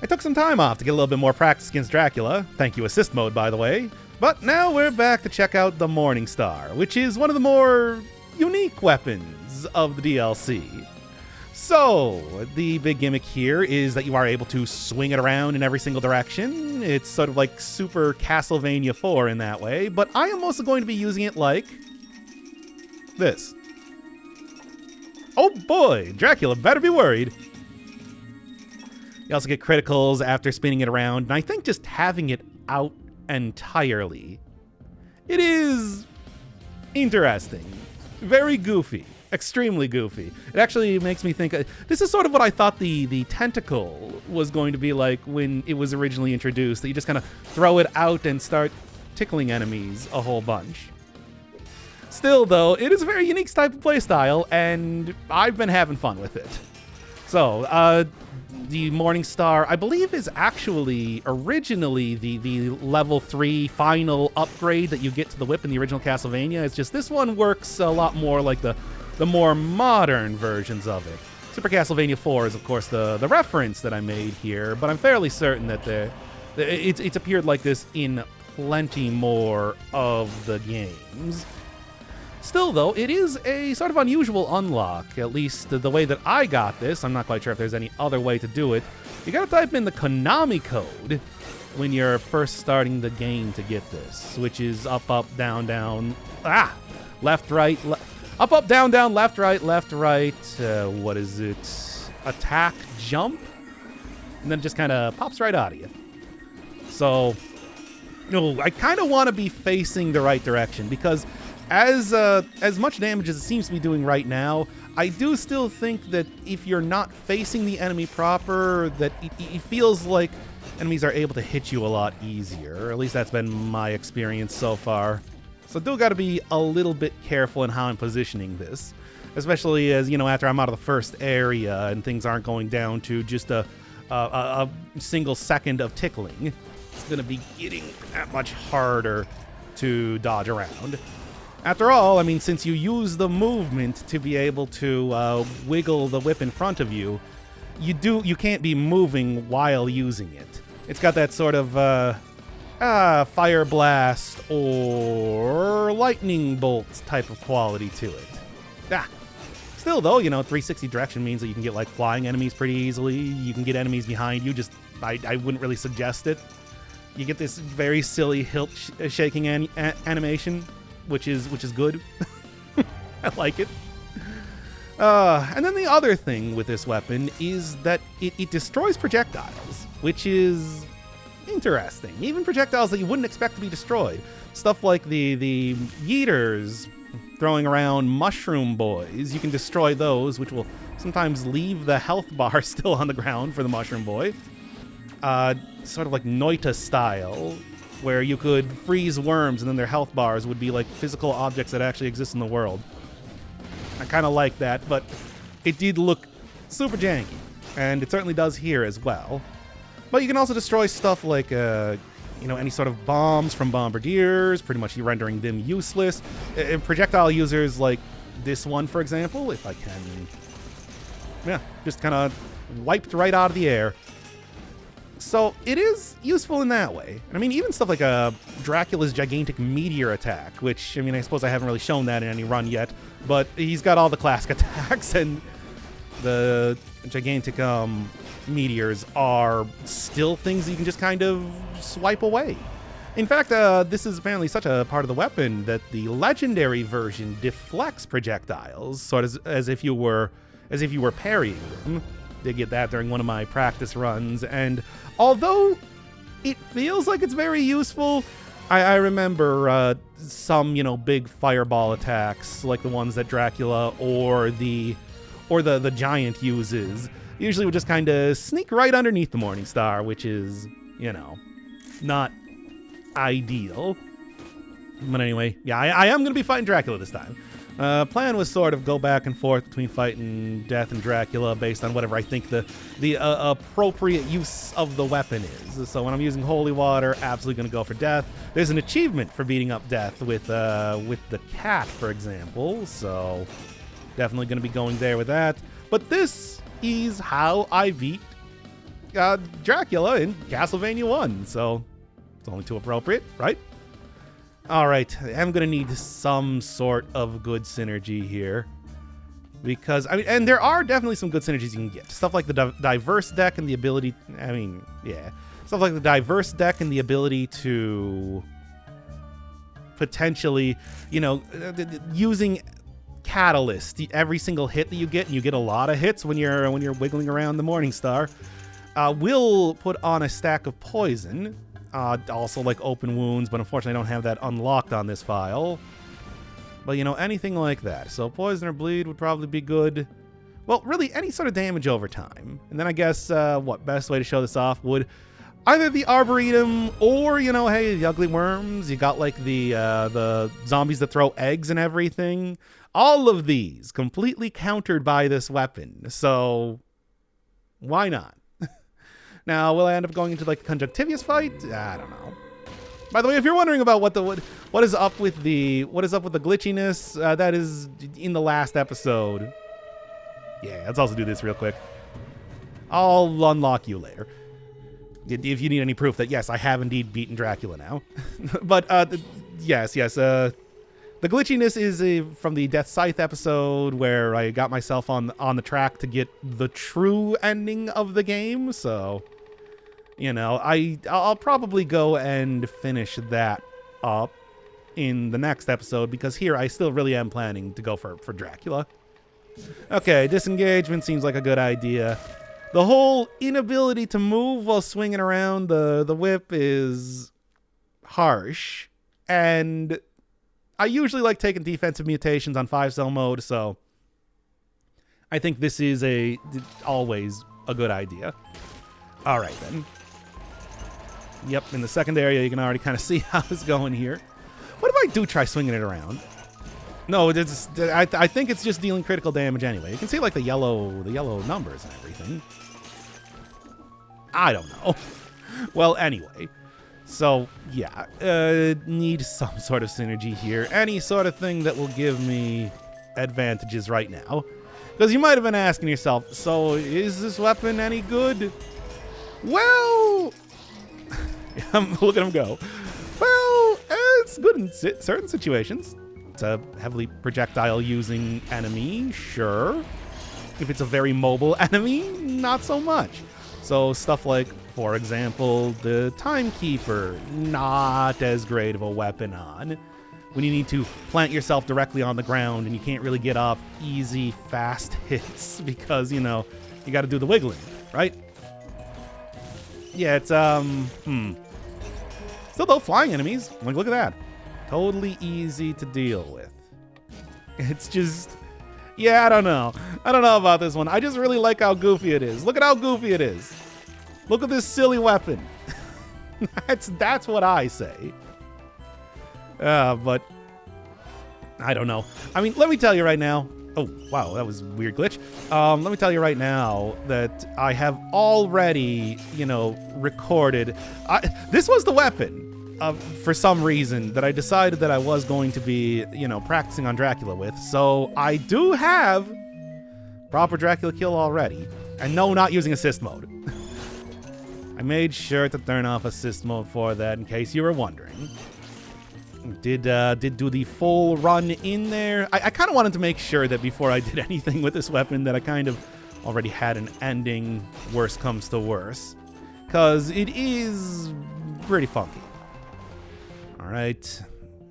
I took some time off to get a little bit more practice against Dracula. Thank you, assist mode, by the way. But now we're back to check out the Morning Star, which is one of the more unique weapons of the DLC. So, the big gimmick here is that you are able to swing it around in every single direction. It's sort of like Super Castlevania 4 in that way, but I am also going to be using it like this. Oh boy, Dracula better be worried. You also get criticals after spinning it around, and I think just having it out entirely, it is interesting. Very goofy. Extremely goofy. It actually makes me think, this is sort of what I thought the tentacle was going to be like when it was originally introduced, that you just kind of throw it out and start tickling enemies a whole bunch. Still, though, it is a very unique type of playstyle, and I've been having fun with it. So, the Morning Star, I believe, is actually originally the level 3 final upgrade that you get to the whip in the original Castlevania. It's just this one works a lot more like the more modern versions of it. Super Castlevania 4 is, of course, the reference that I made here, but I'm fairly certain that it's appeared like this in plenty more of the games. Still, though, it is a sort of unusual unlock, at least the way that I got this. I'm not quite sure if there's any other way to do it. You gotta type in the Konami code when you're first starting the game to get this, which is up, up, down, down, left, right, up, up, down, down, left, right, what is it? Attack, jump? And then it just kind of pops right out of you. So, I kind of want to be facing the right direction, because as much damage as it seems to be doing right now, I do still think that if you're not facing the enemy proper, that it feels like enemies are able to hit you a lot easier. Or at least that's been my experience so far. So do got to be a little bit careful in how I'm positioning this, especially as, after I'm out of the first area and things aren't going down to just a single second of tickling. It's going to be getting that much harder to dodge around. After all, I mean, since you use the movement to be able to wiggle the whip in front of you, you can't be moving while using it. It's got that sort of fire blast or lightning bolt type of quality to it. Still, though, 360 direction means that you can get like flying enemies pretty easily. You can get enemies behind you. Just I wouldn't really suggest it. You get this very silly hilt shaking animation, which is good. I like it. And then the other thing with this weapon is that it destroys projectiles, which is interesting. Even projectiles that you wouldn't expect to be destroyed. Stuff like the yeeters throwing around mushroom boys. You can destroy those, which will sometimes leave the health bar still on the ground for the mushroom boy. Sort of like Noita style, where you could freeze worms and then their health bars would be like physical objects that actually exist in the world. I kind of like that, but it did look super janky, and it certainly does here as well. But you can also destroy stuff like, any sort of bombs from bombardiers, pretty much rendering them useless. Projectile users like this one, for example, if I can, just kind of wiped right out of the air. So it is useful in that way. And I mean, even stuff like Dracula's gigantic meteor attack, which, I suppose I haven't really shown that in any run yet, but he's got all the classic attacks, and the gigantic meteors are still things you can just kind of swipe away. In fact, this is apparently such a part of the weapon that the legendary version deflects projectiles, sort of as if you were parrying them. Did get that during one of my practice runs, and although it feels like it's very useful, I remember some big fireball attacks like the ones that Dracula or the giant uses usually would just kind of sneak right underneath the Morning Star, which is not ideal. But anyway, I am going to be fighting Dracula this time. Plan was sort of go back and forth between fighting Death and Dracula based on whatever I think the appropriate use of the weapon is. So when I'm using Holy Water, absolutely going to go for Death. There's an achievement for beating up Death with the cat, for example. So definitely going to be going there with that. But this is how I beat Dracula in Castlevania 1, so it's only too appropriate, right? All right, I'm gonna need some sort of good synergy here. Because, I mean, and there are definitely some good synergies you can get. Stuff like the diverse deck and the ability, I mean, yeah. Stuff like the diverse deck and the ability to potentially, you know, using Catalyst, every single hit that you get, and you get a lot of hits when you're wiggling around the Morningstar, will put on a stack of poison. Also like open wounds, but unfortunately I don't have that unlocked on this file. But, you know, anything like that. So poison or bleed would probably be good. Well, really, any sort of damage over time. And then I guess, best way to show this off would either the Arboretum or, you know, hey, the Ugly Worms. You got, like, the zombies that throw eggs and everything. All of these completely countered by this weapon. So, why not? Now, will I end up going into, like, the Conjunctivius fight? I don't know. By the way, if you're wondering about what is up with the glitchiness, that is in the last episode. Yeah, let's also do this real quick. I'll unlock you later. If you need any proof that, yes, I have indeed beaten Dracula now. But, yes. The glitchiness is from the Death Scythe episode where I got myself on the track to get the true ending of the game, so... You know, I'll probably go and finish that up in the next episode, because here I still really am planning to go for Dracula. Okay, disengagement seems like a good idea. The whole inability to move while swinging around the whip is harsh, and I usually like taking defensive mutations on 5-cell mode, so I think this is always a good idea. All right, then. Yep, in the second area, you can already kind of see how it's going here. What if I do try swinging it around? No, I think it's just dealing critical damage anyway. You can see, like, the yellow numbers and everything. I don't know. Well, anyway. So, yeah. Need some sort of synergy here. Any sort of thing that will give me advantages right now. Because you might have been asking yourself, so is this weapon any good? Well... Look at him go. Well, it's good in certain situations. It's a heavily projectile using enemy, sure. If it's a very mobile enemy, not so much. So stuff like, for example, the Timekeeper, not as great of a weapon on. When you need to plant yourself directly on the ground and you can't really get off easy, fast hits because, you know, you got to do the wiggling, right? Yeah, it's, Still, though, flying enemies, like, look at that. Totally easy to deal with. It's just, yeah, I don't know. I don't know about this one. I just really like how goofy it is. Look at how goofy it is. Look at this silly weapon. That's what I say. But, I don't know. I mean, let me tell you right now. Oh, wow, that was a weird glitch. Let me tell you right now that I have already, you know, recorded. This was the weapon, for some reason, that I decided that I was going to be, you know, practicing on Dracula with. So I do have proper Dracula kill already. And no, not using assist mode. I made sure to turn off assist mode for that in case you were wondering. Did do the full run in there. I kind of wanted to make sure that before I did anything with this weapon that I kind of already had an ending, worst comes to worst. Because it is pretty funky. Alright.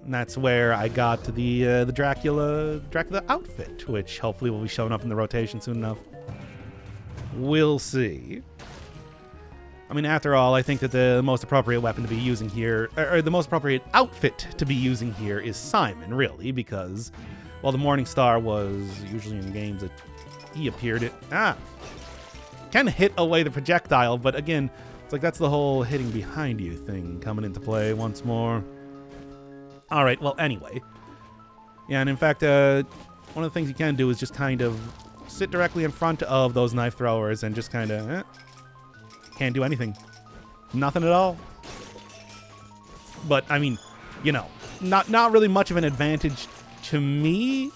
And that's where I got to the Dracula outfit, which hopefully will be showing up in the rotation soon enough. We'll see. I mean, after all, I think that the most appropriate weapon to be using here, or the most appropriate outfit to be using here is Simon, really, because, well, the Morningstar was usually in games that he appeared at. Can hit away the projectile, but again, it's like that's the whole hitting behind you thing coming into play once more. All right, well, anyway. Yeah, and in fact, one of the things you can do is just kind of sit directly in front of those knife throwers and just kind of... Can't do anything. Nothing at all. But, I mean, you know, not really much of an advantage to me,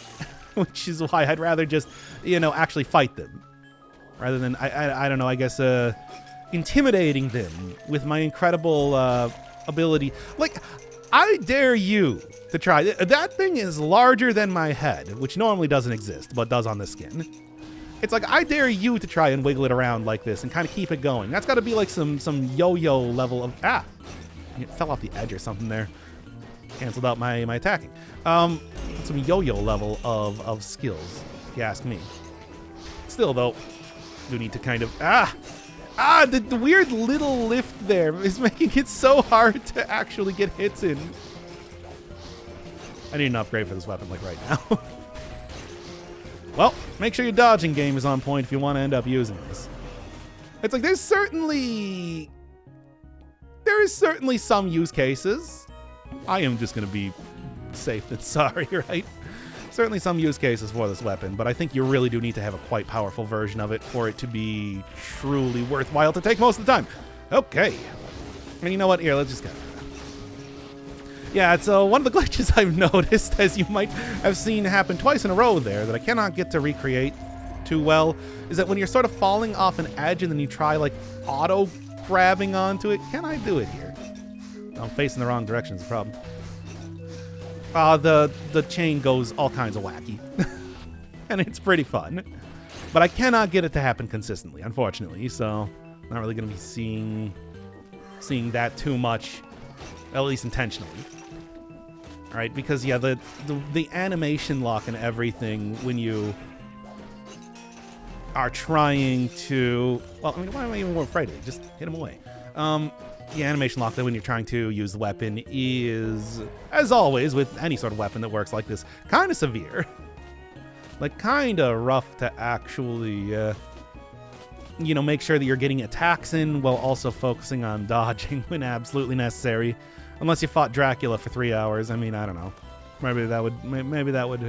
which is why I'd rather just, you know, actually fight them. Rather than, I don't know, I guess, intimidating them with my incredible ability. Like, I dare you to try. That thing is larger than my head, which normally doesn't exist, but does on this skin. It's like, I dare you to try and wiggle it around like this and kind of keep it going. That's got to be like some yo-yo level of... Ah! It fell off the edge or something there. Canceled out my attacking. Some yo-yo level of skills, if you ask me. Still, though, do need to kind of... The weird little lift there is making it so hard to actually get hits in. I need an upgrade for this weapon, like, right now. Well, make sure your dodging game is on point if you want to end up using this. It's like, there is certainly some use cases. I am just going to be safe than sorry, right? Certainly some use cases for this weapon, but I think you really do need to have a quite powerful version of it for it to be truly worthwhile to take most of the time. Okay. And you know what? Here, let's just go. Yeah, it's one of the glitches I've noticed, as you might have seen happen twice in a row there, that I cannot get to recreate too well, is that when you're sort of falling off an edge and then you try, like, auto-grabbing onto it. Can I do it here? I'm facing the wrong direction is the problem. The chain goes all kinds of wacky. And it's pretty fun. But I cannot get it to happen consistently, unfortunately, so I'm not really going to be seeing that too much, at least intentionally. All right, because, yeah, the animation lock and everything when you are trying to... Well, I mean, why am I even more afraid of it? Just hit him away. The animation lock that when you're trying to use the weapon is, as always, with any sort of weapon that works like this, kind of severe. Like, kind of rough to actually, make sure that you're getting attacks in while also focusing on dodging when absolutely necessary. Unless you fought Dracula for 3 hours. I mean, I don't know. Maybe that would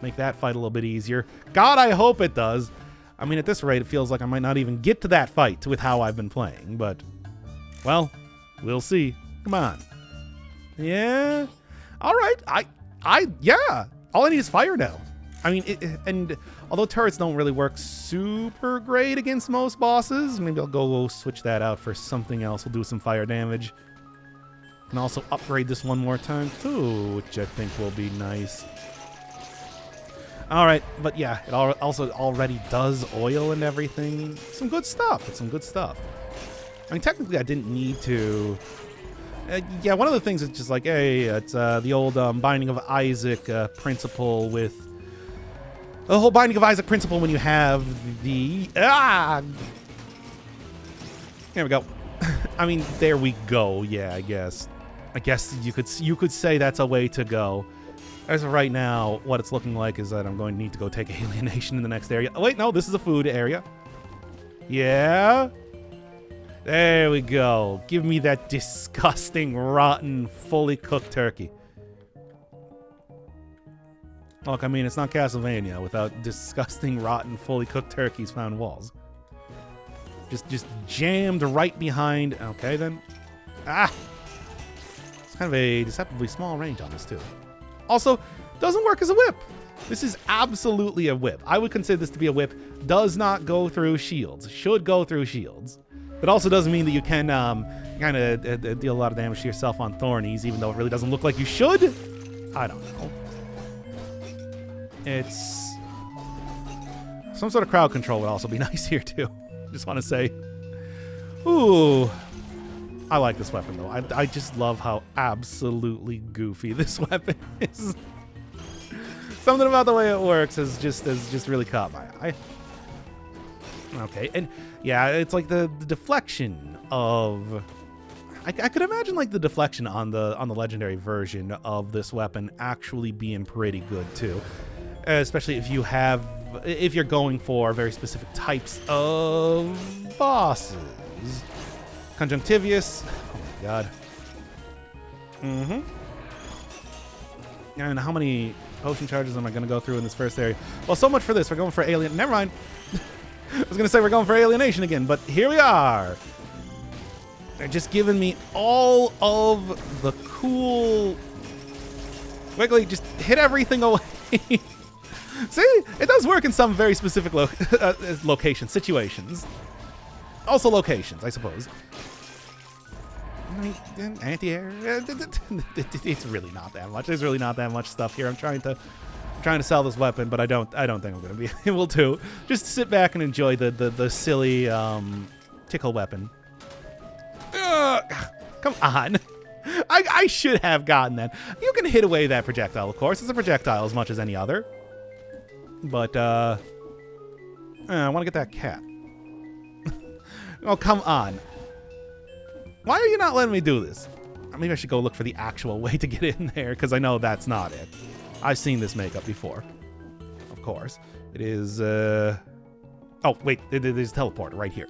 make that fight a little bit easier. God, I hope it does. I mean, at this rate, it feels like I might not even get to that fight with how I've been playing, but... Well, we'll see. Come on. Yeah. All right. Yeah. All I need is fire now. I mean, and although turrets don't really work super great against most bosses, maybe I'll go switch that out for something else. We'll do some fire damage. Can also upgrade this one more time too, which I think will be nice. All right, but yeah, it also already does oil and everything. Some good stuff. It's some good stuff. I mean, technically, I didn't need to... yeah, one of the things is just like, hey, it's the old Binding of Isaac principle with... The whole Binding of Isaac principle when you have the... There we go. I mean, there we go, yeah, I guess. I guess you could say that's a way to go. As of right now, what it's looking like is that I'm going to need to go take alienation in the next area. Oh, wait, no, this is a food area. Yeah... There we go. Give me that disgusting, rotten, fully cooked turkey. Look, I mean, it's not Castlevania without disgusting, rotten, fully cooked turkeys found walls. Just jammed right behind. Okay, then. Ah! It's kind of a deceptively small range on this, too. Also, doesn't work as a whip. This is absolutely a whip. I would consider this to be a whip. Does not go through shields. Should go through shields. It also doesn't mean that you can kind of deal a lot of damage to yourself on Thornies, even though it really doesn't look like you should. I don't know. It's... Some sort of crowd control would also be nice here, too. Just want to say. Ooh. I like this weapon, though. I just love how absolutely goofy this weapon is. Something about the way it works has just really caught my eye. Okay, and yeah, it's like the deflection of... I could imagine like the deflection on the legendary version of this weapon actually being pretty good too, especially if you're going for very specific types of bosses. Conjunctivious. Oh my god. And how many potion charges am I going to go through in this first area? Well, so much for this. We're going for alien. Never mind. I was going to say we're going for alienation again, but here we are. They're just giving me all of the cool... Wiggly, just hit everything away. See? It does work in some very specific locations, situations. Also locations, I suppose. Anti-air. It's really not that much. There's really not that much stuff here. I'm trying to sell this weapon, but I don't think I'm gonna be able to. Just sit back and enjoy the silly tickle weapon. Come on. I should have gotten that. You can hit away that projectile, of course. It's a projectile as much as any other. But I want to get that cat. Oh, come on. Why are you not letting me do this? Maybe I should go look for the actual way to get in there, because I know that's not it. I've seen this makeup before. Of course. It is, oh, wait, there's a teleporter right here.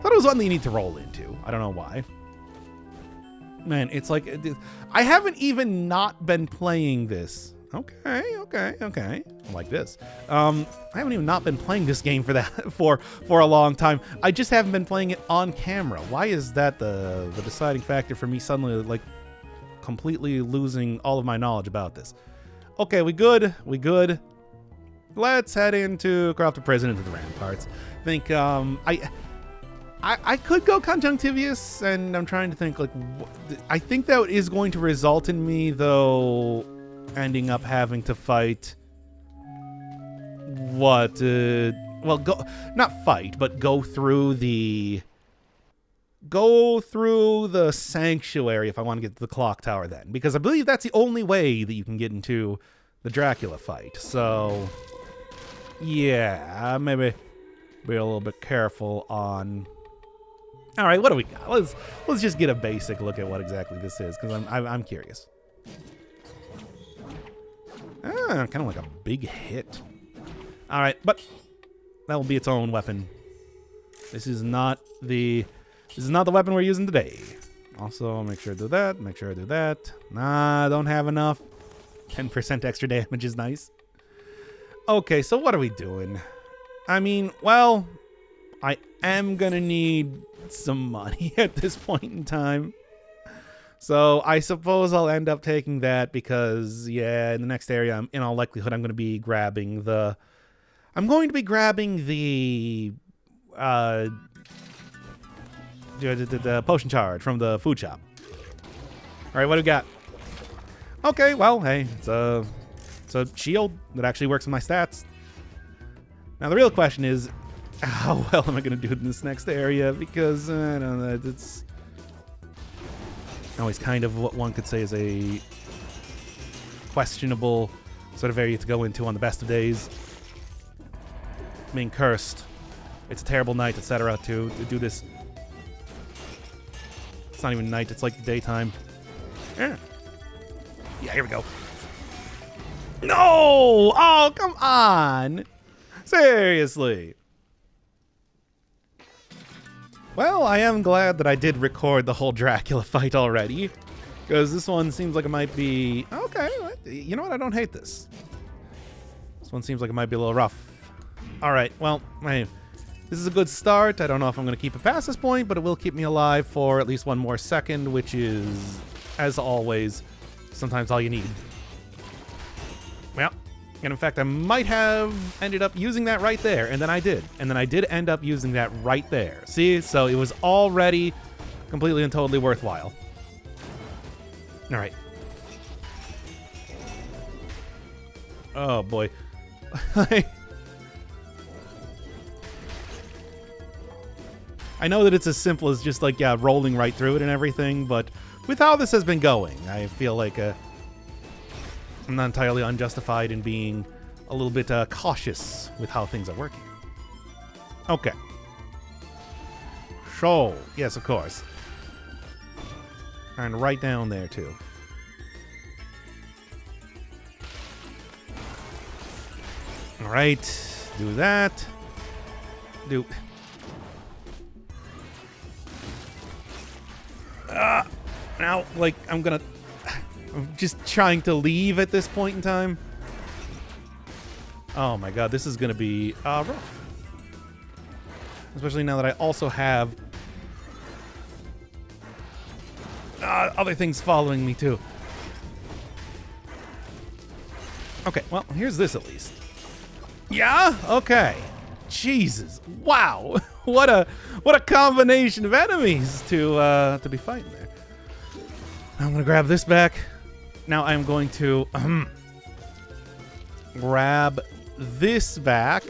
Thought it was one that you need to roll into. I don't know why. Man, it's like, I haven't even not been playing this. Okay. Like this. I haven't even not been playing this game for that for a long time. I just haven't been playing it on camera. Why is that the deciding factor for me suddenly, like, completely losing all of my knowledge about this? Okay, we good. Let's head into Corrupted Prison, into the ramparts. I think, I could go conjunctivious, and I'm trying to think, like, I think that is going to result in me, though, ending up having to fight what, well, not fight, but go through the sanctuary if I want to get to the clock tower then, because I believe that's the only way that you can get into the Dracula fight. So, yeah, maybe be a little bit careful on. All right, what do we got? Let's just get a basic look at what exactly this is, because I'm curious. Kind of like a big hit. All right, but that will be its own weapon. This is not the weapon we're using today. Also, make sure I do that. Make sure I do that. Nah, I don't have enough. 10% extra damage is nice. Okay, so what are we doing? I mean, well, I am gonna need some money at this point in time. So I suppose I'll end up taking that because, yeah, in the next area, in all likelihood, I'm going to be grabbing the potion charge from the food shop. All right, what do we got? Okay, well, hey, it's a shield that actually works with my stats. Now, the real question is, how well am I going to do in this next area? Because, I don't know, it's always kind of what one could say is a questionable sort of area to go into on the best of days. Being cursed. It's a terrible night, etc. to do this. It's not even night, it's like daytime. Yeah, here we go. No! Oh, come on! Seriously. Well, I am glad that I did record the whole Dracula fight already, because this one seems like it might be... Okay, you know what? I don't hate this. This one seems like it might be a little rough. All right, well, hey, this is a good start. I don't know if I'm going to keep it past this point, but it will keep me alive for at least one more second, which is, as always, sometimes all you need. Well, and in fact, I might have ended up using that right there, and then I did. And then I did end up using that right there. See? So it was already completely and totally worthwhile. All right. Oh, boy. I know that it's as simple as just, like, yeah, rolling right through it and everything, but with how this has been going, I feel like I'm not entirely unjustified in being a little bit cautious with how things are working. Okay. So, yes, of course. And right down there, too. All right. Do that. Now, like, I'm just trying to leave at this point in time. Oh my god, this is gonna be rough. Especially now that I also have other things following me too. Okay, well, here's this at least. Yeah? Okay. Jesus. Wow. what a combination of enemies to be fighting there. I'm gonna grab this back. Now I'm going to grab this back.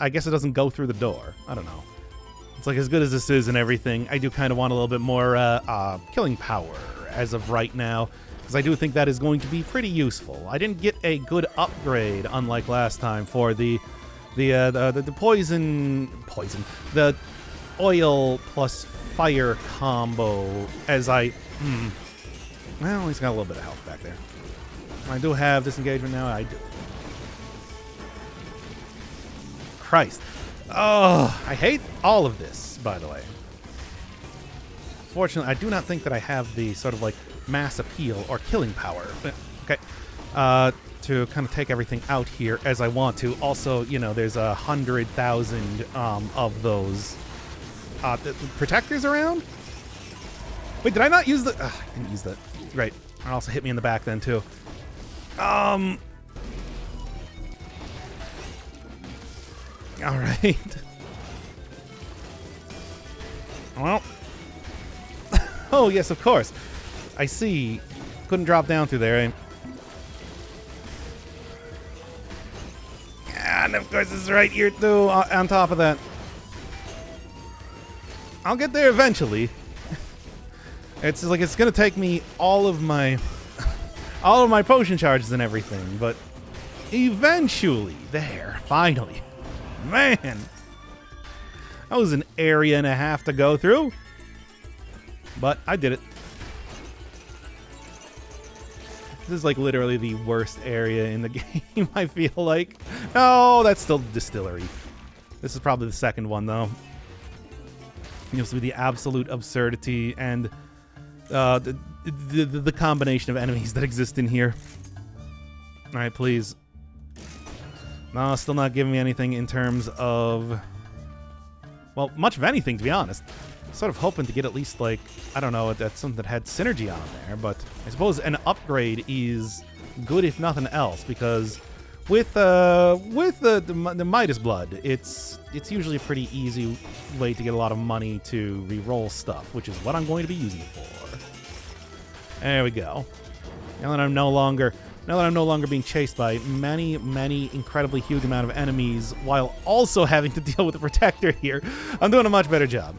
I guess it doesn't go through the door. I don't know. It's like as good as this is and everything, I do kind of want a little bit more killing power as of right now, because I do think that is going to be pretty useful. I didn't get a good upgrade, unlike last time, for the poison, the oil plus fire combo. As I, well, he's got a little bit of health back there. I do have disengagement now. I do. Christ. Oh, I hate all of this, by the way. Fortunately, I do not think that I have the sort of like mass appeal or killing power. Okay. To kind of take everything out here as I want to. Also, you know, there's 100,000 of those the protectors around. Wait, did I not use the... I didn't use that. Great. It also hit me in the back then, too. All right. Well. Oh, yes, of course. I see. Couldn't drop down through there, eh? And of course, it's right here, too, on top of that. I'll get there eventually. It's like it's going to take me all of my potion charges and everything, but eventually, there, finally. Man, that was an area and a half to go through, but I did it. This is like literally the worst area in the game, I feel like. No, that's still Distillery. This is probably the second one, though. You'll see the absolute absurdity and the combination of enemies that exist in here. All right, please. No, still not giving me anything in terms of... Well, much of anything, to be honest. Sort of hoping to get at least, like, I don't know, that's something that had synergy on there, but I suppose an upgrade is good if nothing else, because with the Midas Blood, it's usually a pretty easy way to get a lot of money to re-roll stuff, which is what I'm going to be using it for. There we go. Now that I'm no longer being chased by many incredibly huge amount of enemies while also having to deal with the protector here, I'm doing a much better job.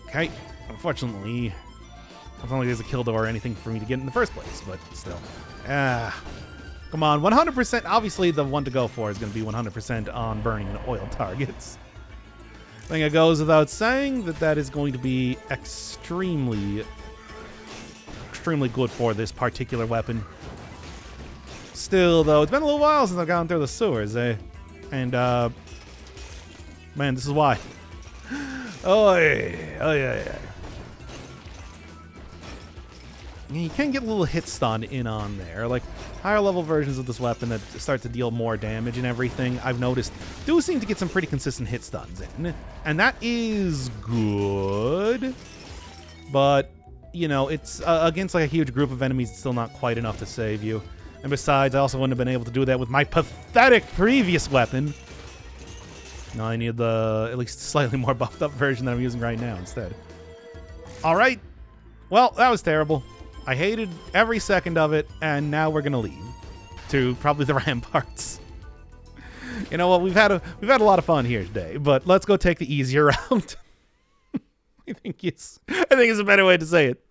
Okay, unfortunately, I don't think there's a kill door or anything for me to get in the first place, but still. Come on, 100%. Obviously, the one to go for is going to be 100% on burning and oil targets. I think it goes without saying that is going to be extremely good for this particular weapon. Still, though, it's been a little while since I've gone through the sewers, eh? And, man, this is why. Oh, yeah. You can get a little hit stun in on there. Like, higher level versions of this weapon that start to deal more damage and everything, I've noticed, do seem to get some pretty consistent hit stuns in. And that is good. But, you know, it's against like a huge group of enemies, it's still not quite enough to save you. And besides, I also wouldn't have been able to do that with my pathetic previous weapon. No, I need the at least slightly more buffed up version that I'm using right now instead. All right. Well, that was terrible. I hated every second of it, and now we're gonna leave to probably the ramparts. You know what? We've had a lot of fun here today, but let's go take the easier route. I think it's a better way to say it.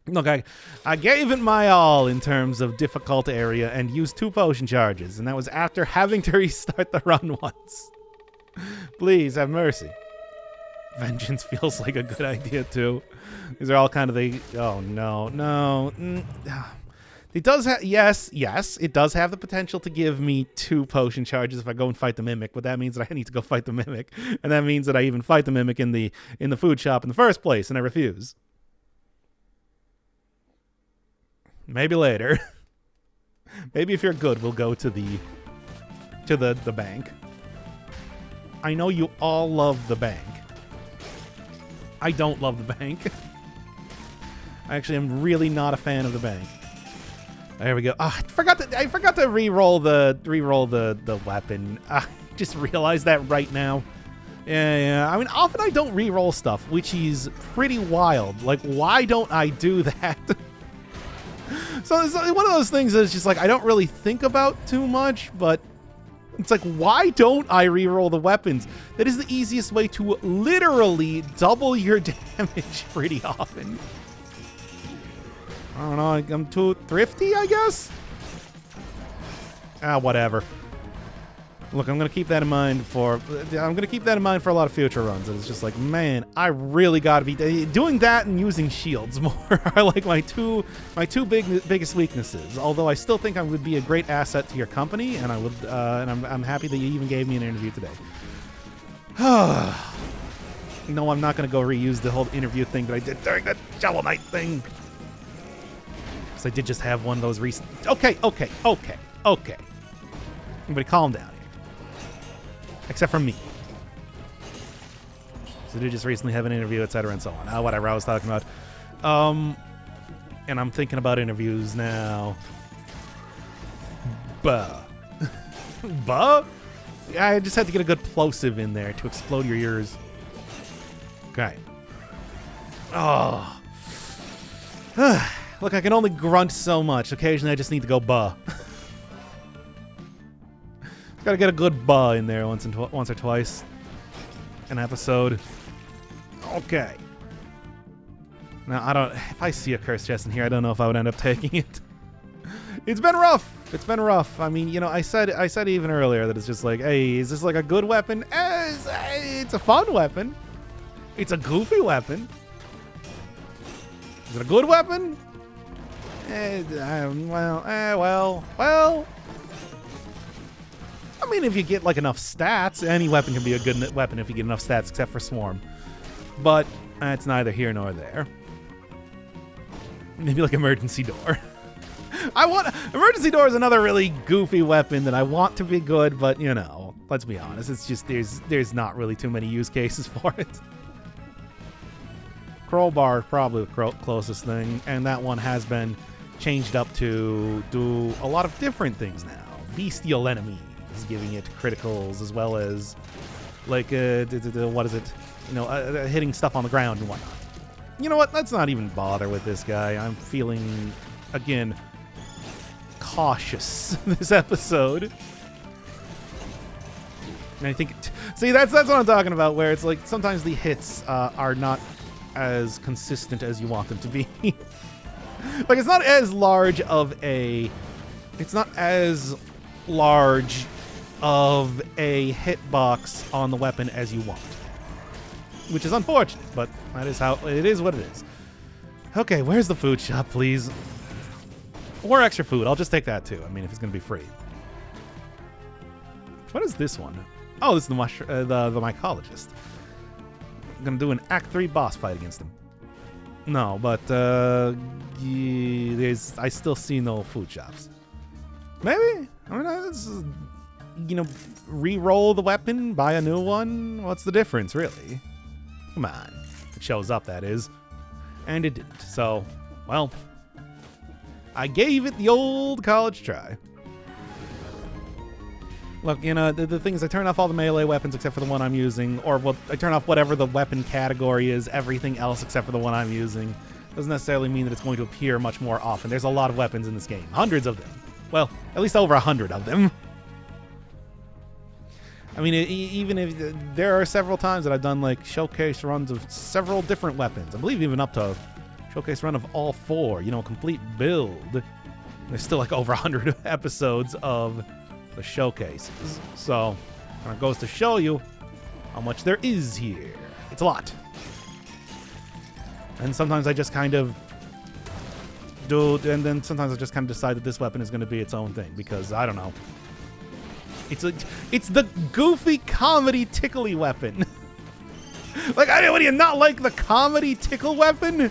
Look, I gave it my all in terms of difficult area and used 2 potion charges, and that was after having to restart the run once. Please have mercy. Vengeance feels like a good idea too. These are all kind of the... Oh, no. It does have... Yes, it does have the potential to give me 2 potion charges if I go and fight the Mimic, but that means that I need to go fight the Mimic, and that means that I even fight the Mimic in the food shop in the first place, and I refuse. Maybe later. Maybe if you're good, we'll go to the bank. I know you all love the bank. I don't love the bank. I actually am really not a fan of the bank. There we go. I forgot to re-roll the weapon. I just realized that right now. Yeah. I mean, often I don't re-roll stuff, which is pretty wild. Like, why don't I do that? So it's one of those things that's just like I don't really think about too much, but it's like, why don't I re-roll the weapons? That is the easiest way to literally double your damage pretty often. I don't know, I'm too thrifty, I guess? Whatever. Look, I'm gonna keep that in mind for a lot of future runs. And it's just like, man, I really gotta be doing that and using shields more are like my two biggest weaknesses. Although I still think I would be a great asset to your company, and I would, and I'm happy that you even gave me an interview today. No, I'm not gonna go reuse the whole interview thing that I did during that Shovel Knight thing. Because I did just have one of those recent. Okay. Everybody, calm down. Except for me. So I did just recently have an interview, etc. and so on. Whatever I was talking about. And I'm thinking about interviews now. Buh. Buh? Yeah, I just had to get a good plosive in there to explode your ears. Okay. Oh. Look, I can only grunt so much. Occasionally I just need to go buh. Gotta get a good buh in there once or twice an episode. Okay. Now, if I see a cursed chest in here, I don't know if I would end up taking it. It's been rough. It's been rough. I mean, you know, I said even earlier that it's just like, hey, is this like a good weapon? It's a fun weapon. It's a goofy weapon. Is it a good weapon? Well. I mean, if you get like enough stats, any weapon can be a good weapon if you get enough stats, except for Swarm. But it's neither here nor there. Maybe like Emergency Door. Emergency Door is another really goofy weapon that I want to be good, but you know, let's be honest, it's just there's not really too many use cases for it. Crowbar is probably the closest thing, and that one has been changed up to do a lot of different things now. Bestial enemies, giving it criticals, as well as like what is it? You know, hitting stuff on the ground and whatnot. You know what? Let's not even bother with this guy. I'm feeling, again, cautious this episode. And I think, see, that's what I'm talking about, where it's like sometimes the hits are not as consistent as you want them to be. Like, it's not as large of a hitbox on the weapon as you want. Which is unfortunate, but that is how it is what it is. Okay, where's the food shop, please? Or extra food. I'll just take that too. I mean, if it's gonna be free. What is this one? Oh, this is the mycologist. I'm gonna do an Act 3 boss fight against him. No, but I still see no food shops. Maybe? I mean, this is, you know, re-roll the weapon, buy a new one. What's the difference, really? Come on. It shows up, that is. And it didn't. So, well, I gave it the old college try. Look, you know, the thing is, I turn off all the melee weapons except for the one I'm using, or well, I turn off whatever the weapon category is, everything else except for the one I'm using. Doesn't necessarily mean that it's going to appear much more often. There's a lot of weapons in this game. Hundreds of them. Well, at least over 100 of them. I mean, even if there are several times that I've done like showcase runs of several different weapons. I believe even up to a showcase run of all 4, you know, complete build. There's still like over 100 episodes of the showcases. So, it goes to show you how much there is here. It's a lot. And sometimes I just kind of and then sometimes I just kind of decide that this weapon is going to be its own thing because I don't know. It's the goofy comedy tickly weapon. Like, what do you not like the comedy tickle weapon?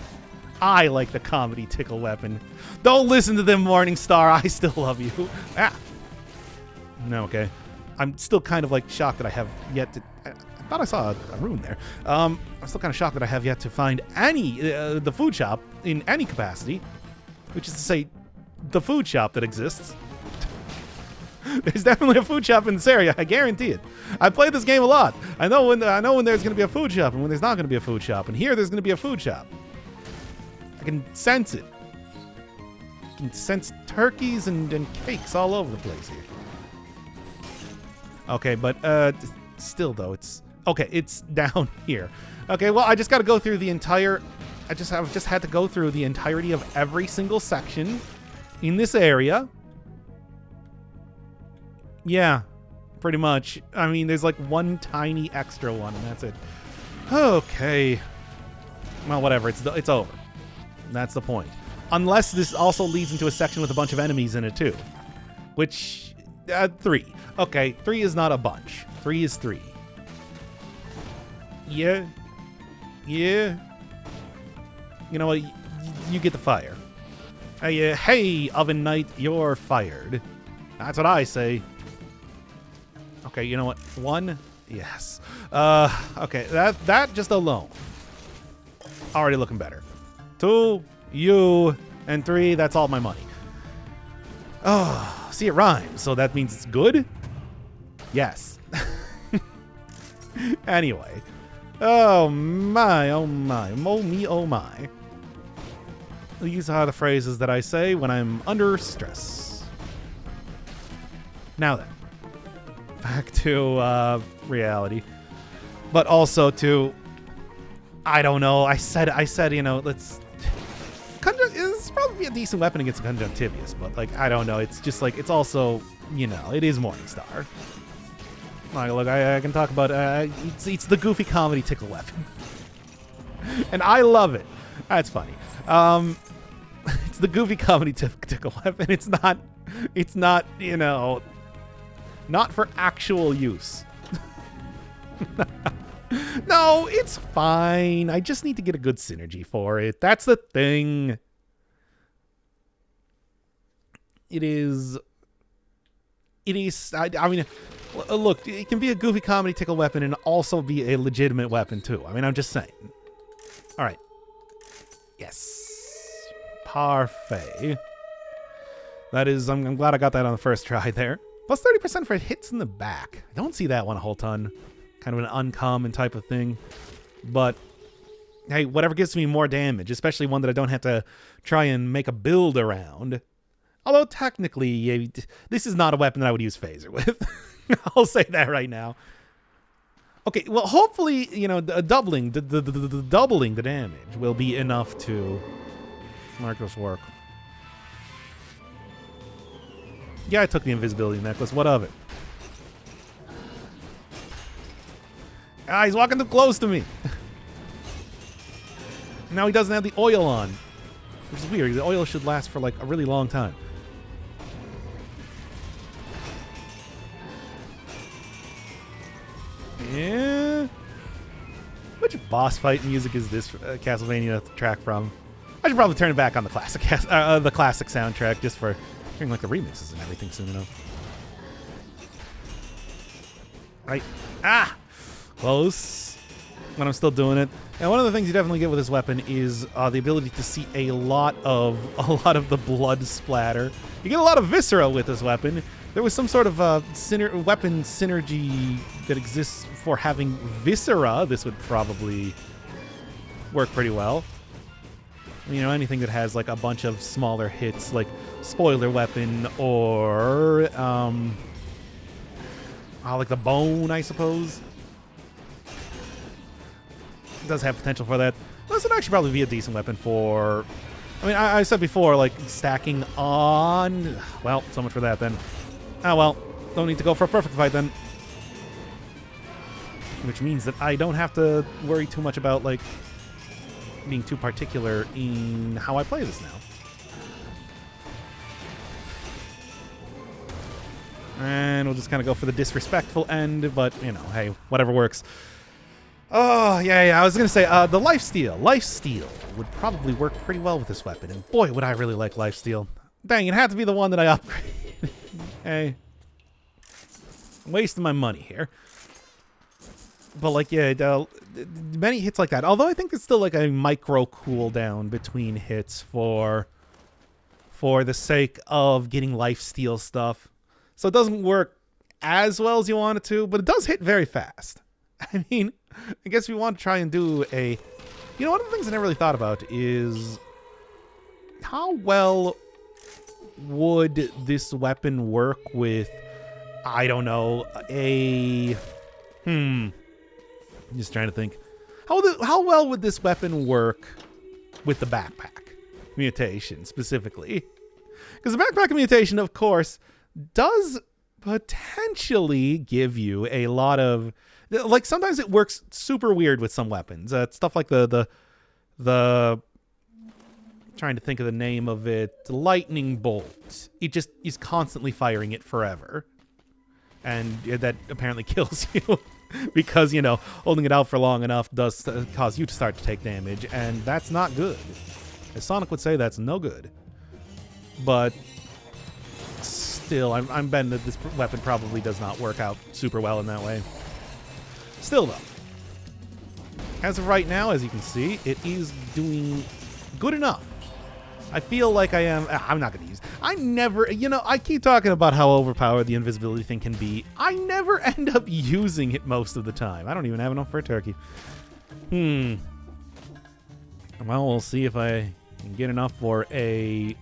I like the comedy tickle weapon. Don't listen to them, Morningstar. I still love you. No, okay. I'm still kind of like shocked that I have yet to. I thought I saw a rune there. I'm still kind of shocked that I have yet to find the food shop in any capacity. Which is to say, the food shop that exists. There's definitely a food shop in this area. I guarantee it. I played this game a lot. I know when there's going to be a food shop and when there's not going to be a food shop. And here there's going to be a food shop. I can sense it. I can sense turkeys and cakes all over the place here. Okay, but still though, it's okay. It's down here. Okay, well I just got to go through the entire. I've just had to go through the entirety of every single section in this area. Yeah, pretty much. I mean, there's like one tiny extra one, and that's it. Okay. Well, whatever. It's over. That's the point. Unless this also leads into a section with a bunch of enemies in it too, which 3. Okay, 3 is not a bunch. 3 is 3. Yeah. Yeah. You know what? You get the fire. Hey, Oven Knight, you're fired. That's what I say. Okay, you know what? 1, yes. Okay, that just alone. Already looking better. 2, you, and 3, that's all my money. Oh, see, it rhymes, so that means it's good? Yes. Anyway. Oh my, oh my, oh me, oh my. These are the phrases that I say when I'm under stress. Now then, back to reality, but also to, I don't know. I said, you know, let's. It's probably a decent weapon against Conjunctivius, but like I don't know. It's just like it's also, you know, it is Morningstar. Like, look, I can talk about it's the goofy comedy tickle weapon, and I love it. That's funny. It's the goofy comedy tickle weapon. It's not, you know, not for actual use. No, it's fine. I just need to get a good synergy for it. That's the thing. It is. I mean, look, it can be a goofy comedy tickle weapon and also be a legitimate weapon too. I mean, I'm just saying. All right. Yes. Parfait. That is, I'm glad I got that on the first try there. Plus 30% for hits in the back. I don't see that one a whole ton. Kind of an uncommon type of thing. But, hey, whatever gives me more damage, especially one that I don't have to try and make a build around. Although, technically, this is not a weapon that I would use phaser with. I'll say that right now. Okay, well, hopefully, you know, doubling the damage will be enough to make this work. Yeah, I took the invisibility necklace. What of it? Ah, he's walking too close to me. Now he doesn't have the oil on, which is weird. The oil should last for like a really long time. Yeah. Which boss fight music is this Castlevania track from? I should probably turn it back on the classic soundtrack just for hearing like the remixes and everything soon enough. Right. Ah! Close. But I'm still doing it. And one of the things you definitely get with this weapon is the ability to see a lot of the blood splatter. You get a lot of viscera with this weapon. There was some sort of weapon synergy that exists for having viscera. This would probably work pretty well. You know, anything that has like a bunch of smaller hits, like spoiler weapon or like the bone, I suppose. It does have potential for that. This would actually probably be a decent weapon for. I mean, I said before, like stacking on. Well, so much for that then. Ah, well, don't need to go for a perfect fight then. Which means that I don't have to worry too much about like being too particular in how I play this now. And we'll just kind of go for the disrespectful end, but, you know, hey, whatever works. Oh, yeah, I was going to say, the lifesteal. Lifesteal would probably work pretty well with this weapon, and boy, would I really like lifesteal. Dang, it had to be the one that I upgraded. Hey. I'm wasting my money here. But, like, yeah, many hits like that. Although I think it's still, like, a micro cooldown between hits for for the sake of getting lifesteal stuff. So it doesn't work as well as you want it to, but it does hit very fast. I mean, I guess we want to try and do a... You know, one of the things I never really thought about is how well would this weapon work with, I don't know, a... I'm just trying to think. How well would this weapon work with the backpack mutation specifically? Because the backpack mutation, of course, does potentially give you a lot of... Like, sometimes it works super weird with some weapons. Stuff like the trying to think of the name of it, lightning bolt. It just is constantly firing it forever. And that apparently kills you. Because, you know, holding it out for long enough does cause you to start to take damage, and that's not good. As Sonic would say, that's no good. But still, I'm betting that this weapon probably does not work out super well in that way. Still, though, as of right now, as you can see, it is doing good enough. I feel like I'm not going to use... I never... You know, I keep talking about how overpowered the invisibility thing can be. I never end up using it most of the time. I don't even have enough for a turkey. Well, we'll see if I can get enough for a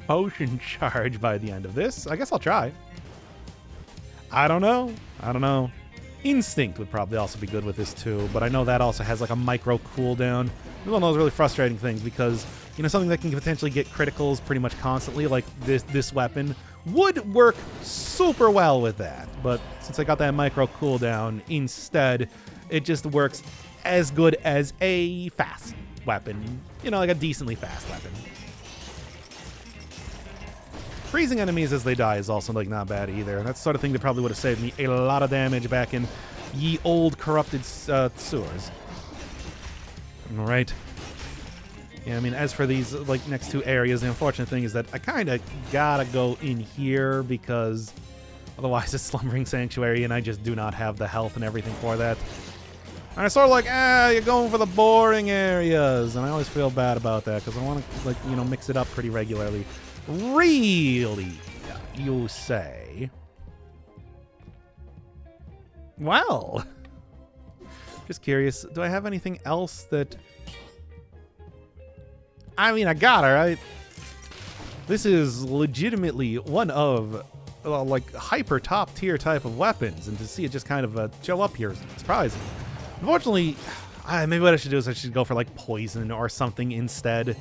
potion charge by the end of this. I guess I'll try. I don't know. Instinct would probably also be good with this too, but I know that also has like a micro cooldown. It's one of those really frustrating things because, you know, something that can potentially get criticals pretty much constantly, like this weapon, would work super well with that. But since I got that micro cooldown, instead, it just works as good as a fast weapon. You know, like a decently fast weapon. Freezing enemies as they die is also, like, not bad either. That's the sort of thing that probably would have saved me a lot of damage back in ye old corrupted sewers. All right. Yeah, I mean, as for these, like, next two areas, the unfortunate thing is that I kind of gotta go in here because otherwise it's Slumbering Sanctuary and I just do not have the health and everything for that. And I sort of like, you're going for the boring areas. And I always feel bad about that because I want to, like, you know, mix it up pretty regularly. Really, you say? Well, just curious, do I have anything else that... I mean, I got her, right? This is legitimately one of, like, hyper top tier type of weapons, and to see it just kind of show up here is surprising. Unfortunately, maybe what I should do is I should go for, like, poison or something instead.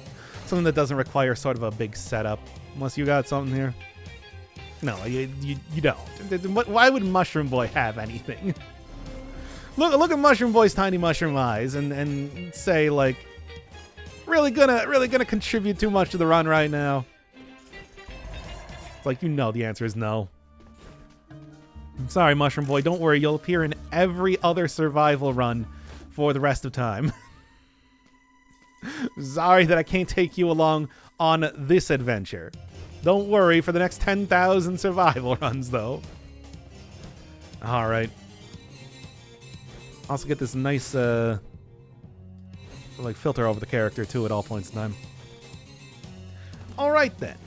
Something that doesn't require sort of a big setup. Unless you got something here. No, you don't. Why would Mushroom Boy have anything? Look at Mushroom Boy's tiny mushroom eyes and say, like, really gonna contribute too much to the run right now. It's like, you know the answer is no. I'm sorry, Mushroom Boy. Don't worry. You'll appear in every other survival run for the rest of time. Sorry that I can't take you along on this adventure. Don't worry for the next 10,000 survival runs, though. All right. Also get this nice, like, filter over the character, too, at all points in time. All right, then.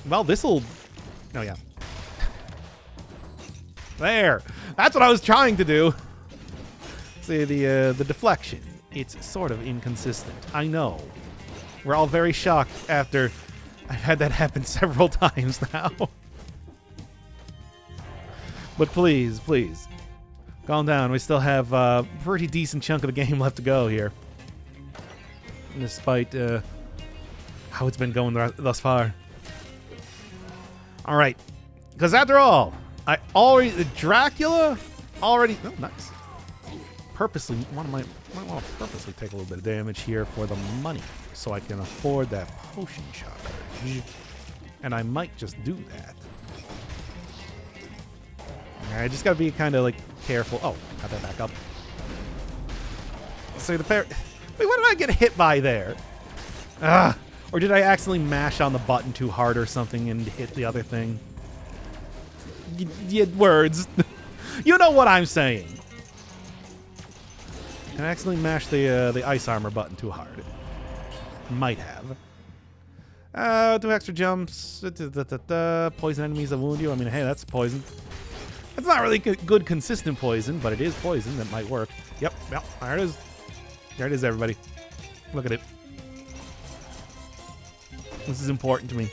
Well, this'll... Oh, yeah. There. That's what I was trying to do. See, the deflection. It's sort of inconsistent. I know. We're all very shocked after I've had that happen several times now. But please, please, calm down. We still have a pretty decent chunk of the game left to go here. Despite how it's been going thus far. All right. Because after all, Dracula already... Oh, nice. Purposely, might want to purposely take a little bit of damage here for the money so I can afford that potion charge. And I might just do that. I just gotta be kind of, like, careful. Oh, got that back up. So the pair... Wait, what did I get hit by there? Or did I accidentally mash on the button too hard or something and hit the other thing? Words. You know what I'm saying. I accidentally mashed the ice armor button too hard. Might have. Do extra jumps. Poison enemies that wound you. I mean, hey, that's poison. It's not really good consistent poison, but it is poison that might work. Yep, there it is. There it is, everybody. Look at it. This is important to me.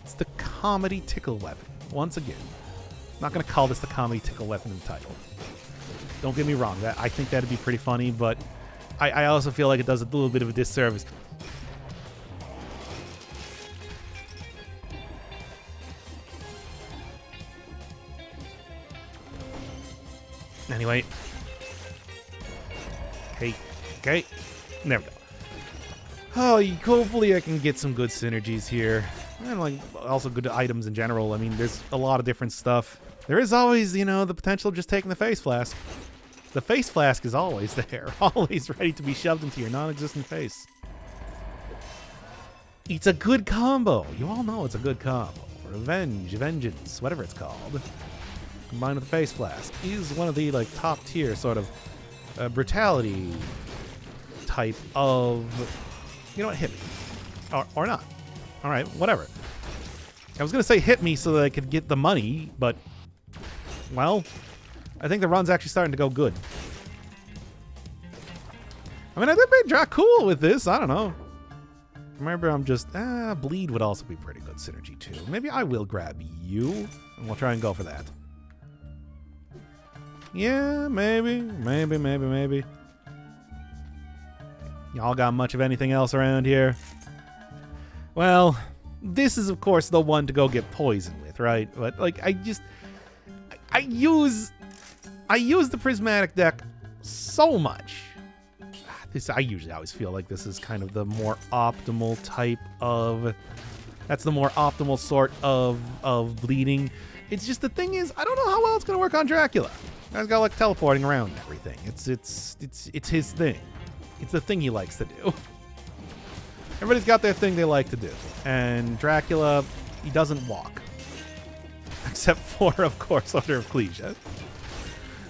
It's the comedy tickle weapon. Once again. I'm not going to call this the comedy tickle weapon in the title. Don't get me wrong. I think that'd be pretty funny, but I also feel like it does a little bit of a disservice. Anyway. Okay. There we go. Oh, hopefully I can get some good synergies here. And like also good items in general. I mean, there's a lot of different stuff. There is always, you know, the potential of just taking the face flask. The face flask is always there. Always ready to be shoved into your non-existent face. It's a good combo. You all know it's a good combo. Revenge, vengeance, whatever it's called. Combined with the face flask is one of the like top tier sort of brutality type of, you know what, hit me. Or not. Alright, whatever. I was going to say hit me so that I could get the money, but, well, I think the run's actually starting to go good. I mean, I did make Dracula with this. I don't know. Remember, I'm just, bleed would also be pretty good synergy, too. Maybe I will grab you, and we'll try and go for that. Yeah, maybe. Y'all got much of anything else around here? Well, this is, of course, the one to go get poison with, right? But, like, I use the prismatic deck so much. I usually always feel like this is kind of the more optimal type of... That's the more optimal sort of bleeding. It's just the thing is, I don't know how well it's going to work on Dracula. Guy's got like teleporting around and everything. It's his thing. It's the thing he likes to do. Everybody's got their thing they like to do. And Dracula, he doesn't walk. Except for, of course, Order of Ecclesia.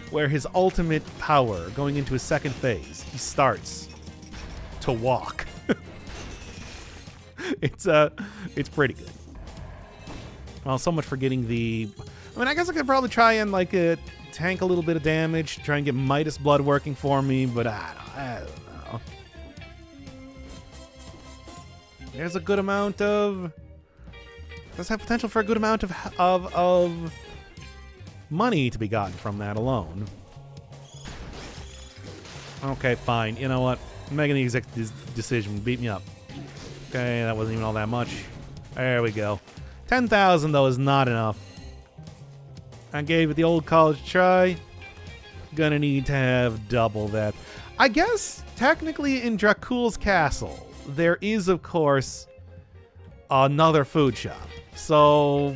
Where his ultimate power, going into his second phase, he starts to walk. It's pretty good. Well, so much for getting the... I mean, I guess I could probably try and, like, tank a little bit of damage, try and get Midas Blood working for me, but I don't know. There's a good amount of... Does have potential for a good amount of money to be gotten from that alone. Okay, fine. You know what? I'm making the executive decision. Beat me up. Okay, that wasn't even all that much. There we go. 10,000, though, is not enough. I gave it the old college try. Gonna need to have double that. I guess, technically, in Dracula's castle, there is, of course, another food shop. So,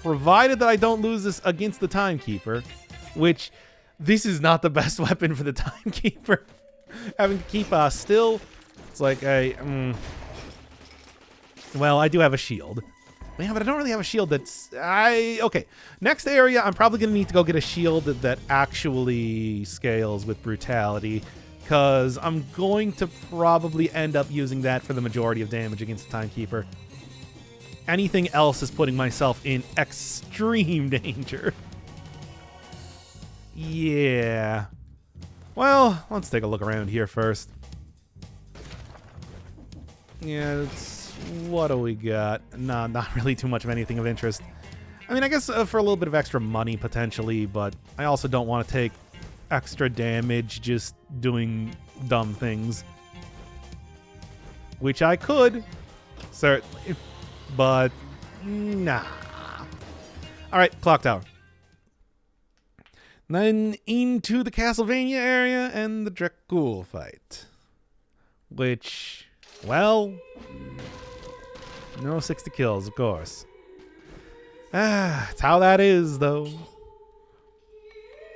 provided that I don't lose this against the Timekeeper, which this is not the best weapon for the Timekeeper. Having to keep still, it's like well, I do have a shield. Yeah, but I don't really have a shield that's... Okay, next area, I'm probably going to need to go get a shield that actually scales with brutality, because I'm going to probably end up using that for the majority of damage against the Timekeeper. Anything else is putting myself in extreme danger. Yeah. Well, let's take a look around here first. Yeah, what do we got? Nah, not really too much of anything of interest. I mean, I guess for a little bit of extra money, potentially, but I also don't want to take extra damage just doing dumb things. Which I could, certainly, but nah. Alright, Clock Tower. Then into the Castlevania area and the Dracula fight. Which, well... No 60 kills, of course. It's how that is, though.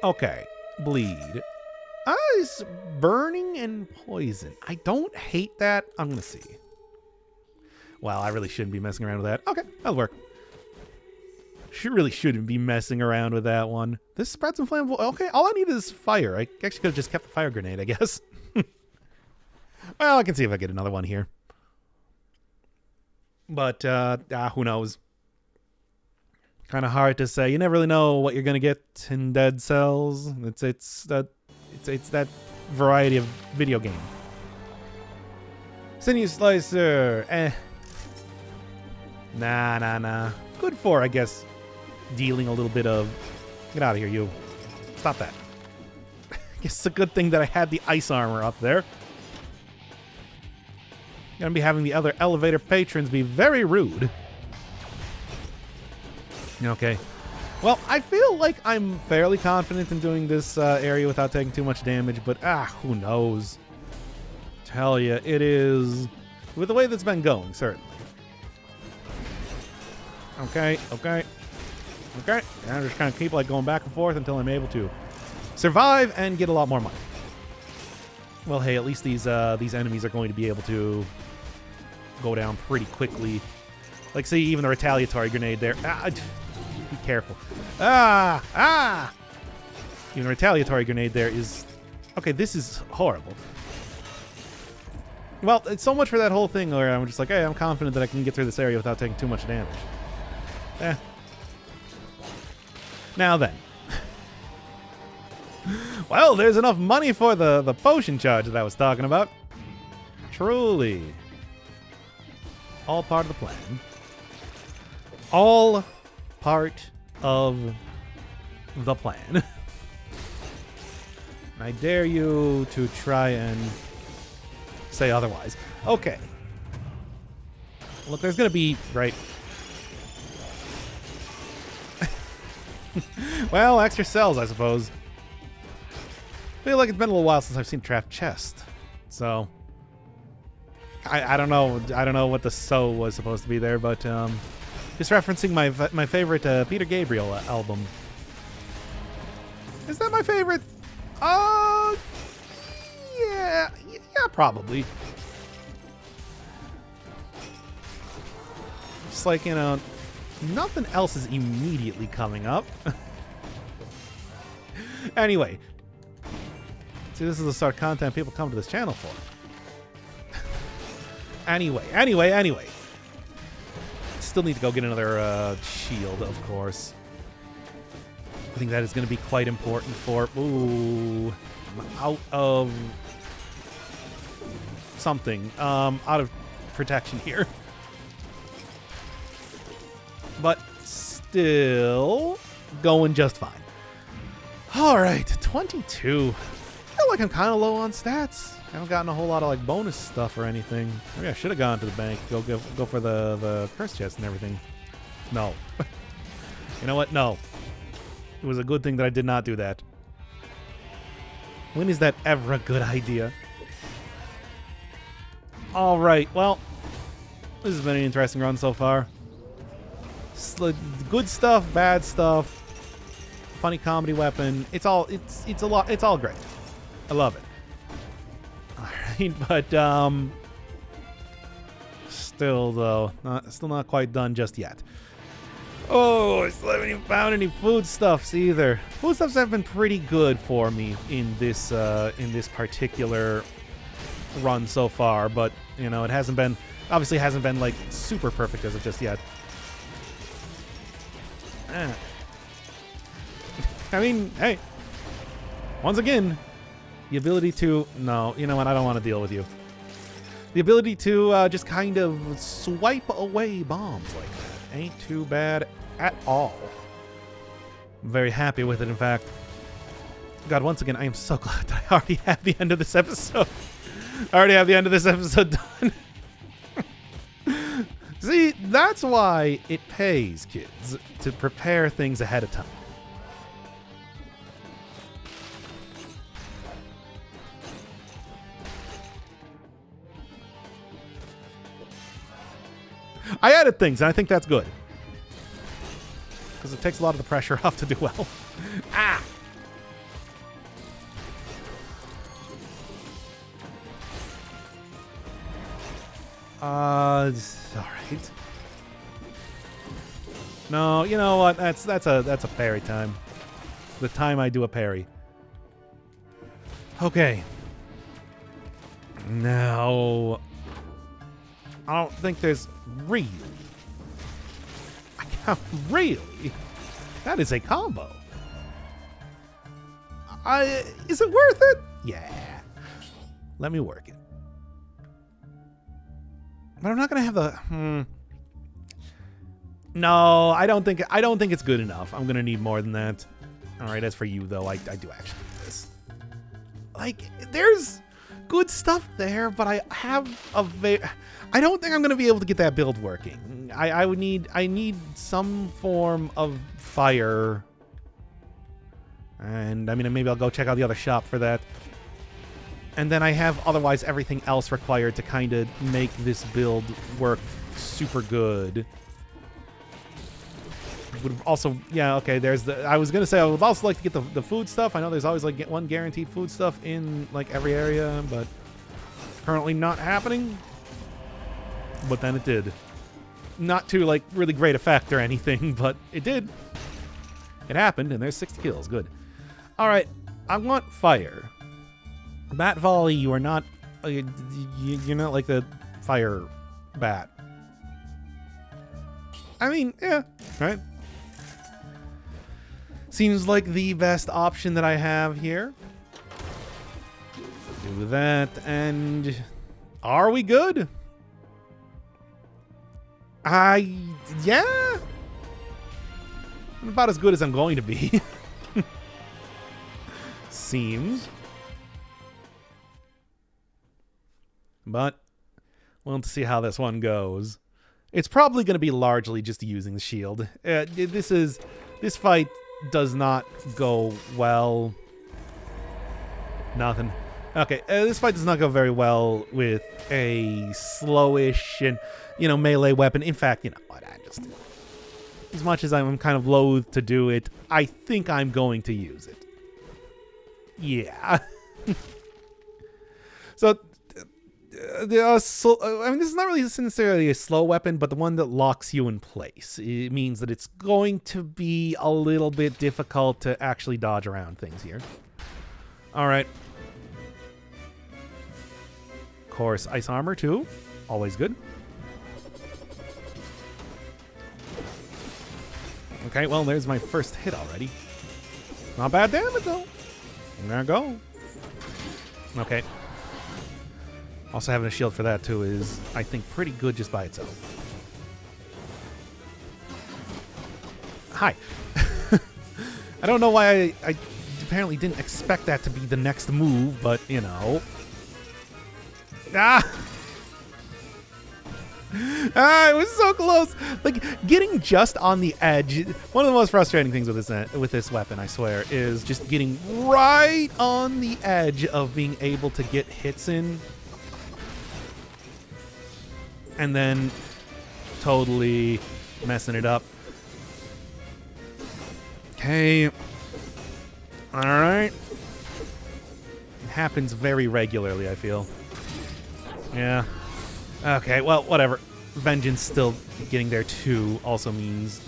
Okay. Bleed. It's burning and poison. I don't hate that. I'm going to see. Well, I really shouldn't be messing around with that. Okay, that'll work. you really shouldn't be messing around with that one. This spreads some flammable. Okay, all I need is fire. I actually could have just kept the fire grenade, I guess. Well, I can see if I get another one here. But, who knows? Kind of hard to say. You never really know what you're going to get in Dead Cells. It's that variety of video game. Sinew Slicer. Nah. Good for, I guess, dealing a little bit of... Get out of here, you. Stop that. I guess it's a good thing that I had the ice armor up there. Gonna be having the other elevator patrons be very rude. Okay. Well, I feel like I'm fairly confident in doing this area without taking too much damage, but who knows? Tell ya, it is... With the way that's been going, certainly. Okay. And I'm just kind of keep like going back and forth until I'm able to survive and get a lot more money. Well, hey, at least these enemies are going to be able to go down pretty quickly. Like, see, even the retaliatory grenade there. Be careful. Even the retaliatory grenade there is... Okay, this is horrible. Well, it's so much for that whole thing where I'm just like, hey, I'm confident that I can get through this area without taking too much damage. Now then. Well, there's enough money for the potion charge that I was talking about. Truly. All part of the plan. All part of the plan. I dare you to try and say otherwise. Okay. Look, there's going to be, right... Well, extra cells, I suppose. Feel like it's been a little while since I've seen trapped chest. So... I don't know. I don't know what the "so" was supposed to be there, but just referencing my favorite Peter Gabriel album. Is that my favorite? Yeah, probably. Just like, you know, nothing else is immediately coming up. Anyway, see, this is the sort of content people come to this channel for. Anyway. Still need to go get another shield, of course. I think that is going to be quite important for... Ooh. I'm out of... something. Out of protection here. But still going just fine. Alright, 22. I feel like I'm kind of low on stats. I haven't gotten a whole lot of like bonus stuff or anything. Maybe I should have gone to the bank, go for the curse chest and everything. No. You know what? No. It was a good thing that I did not do that. When is that ever a good idea? All right. Well, this has been an interesting run so far. Good stuff, bad stuff, funny comedy weapon. It's all great. I love it. But still though, still not quite done just yet. Oh, I still haven't even found any foodstuffs either. Foodstuffs have been pretty good for me in this particular run so far, but you know, it hasn't been like super perfect as of just yet. I mean, hey, once again, the ability to... No, you know what? I don't want to deal with you. The ability to just kind of swipe away bombs like that ain't too bad at all. I'm very happy with it, in fact. God, once again, I am so glad that I already have the end of this episode. I already have the end of this episode done. See, that's why it pays, kids, to prepare things ahead of time. I added things, and I think that's good. Because it takes a lot of the pressure off to do well. Ah! Alright. No, you know what? That's a parry time. The time I do a parry. Okay. Now, I don't think there's really. I can't really. That is a combo. Is it worth it? Yeah. Let me work it. But I'm not gonna have the. No, I don't think it's good enough. I'm gonna need more than that. All right, as for you though, I do actually need this. Like, there's good stuff there, but I don't think I'm gonna be able to get that build working. I need some form of fire. And I mean, maybe I'll go check out the other shop for that. And then I have otherwise everything else required to kind of make this build work super good. Would also, yeah, okay, there's the, I was gonna say I would also like to get the food stuff. I know there's always like one guaranteed food stuff in like every area, but currently not happening. But then it did. Not to like really great effect or anything, but it did. It happened, and there's 6 kills. Good. All right, I want fire. Bat volley, you are not. You're not like the fire bat. I mean, yeah, right. Seems like the best option that I have here. Do that, and are we good? Yeah. I'm about as good as I'm going to be. Seems. But we'll have to see how this one goes. It's probably going to be largely just using the shield. This fight does not go well. Nothing. Okay, this fight does not go very well with a slowish and, melee weapon. In fact, you know what? As much as I'm kind of loath to do it, I think I'm going to use it. Yeah. So, I mean, this is not really necessarily a slow weapon, but the one that locks you in place. It means that it's going to be a little bit difficult to actually dodge around things here. All right. Of course, ice armor too. Always good. Okay, well, there's my first hit already. Not bad damage, though. There we go. Okay. Also having a shield for that, too, is, I think, pretty good just by itself. Hi. I don't know why I apparently didn't expect that to be the next move, but, Ah! It was so close. Like, getting just on the edge. One of the most frustrating things with this weapon, I swear, is just getting right on the edge of being able to get hits in. And then totally messing it up. Okay. All right. It happens very regularly, I feel. Yeah. Okay, well, whatever. Vengeance still getting there, too, also means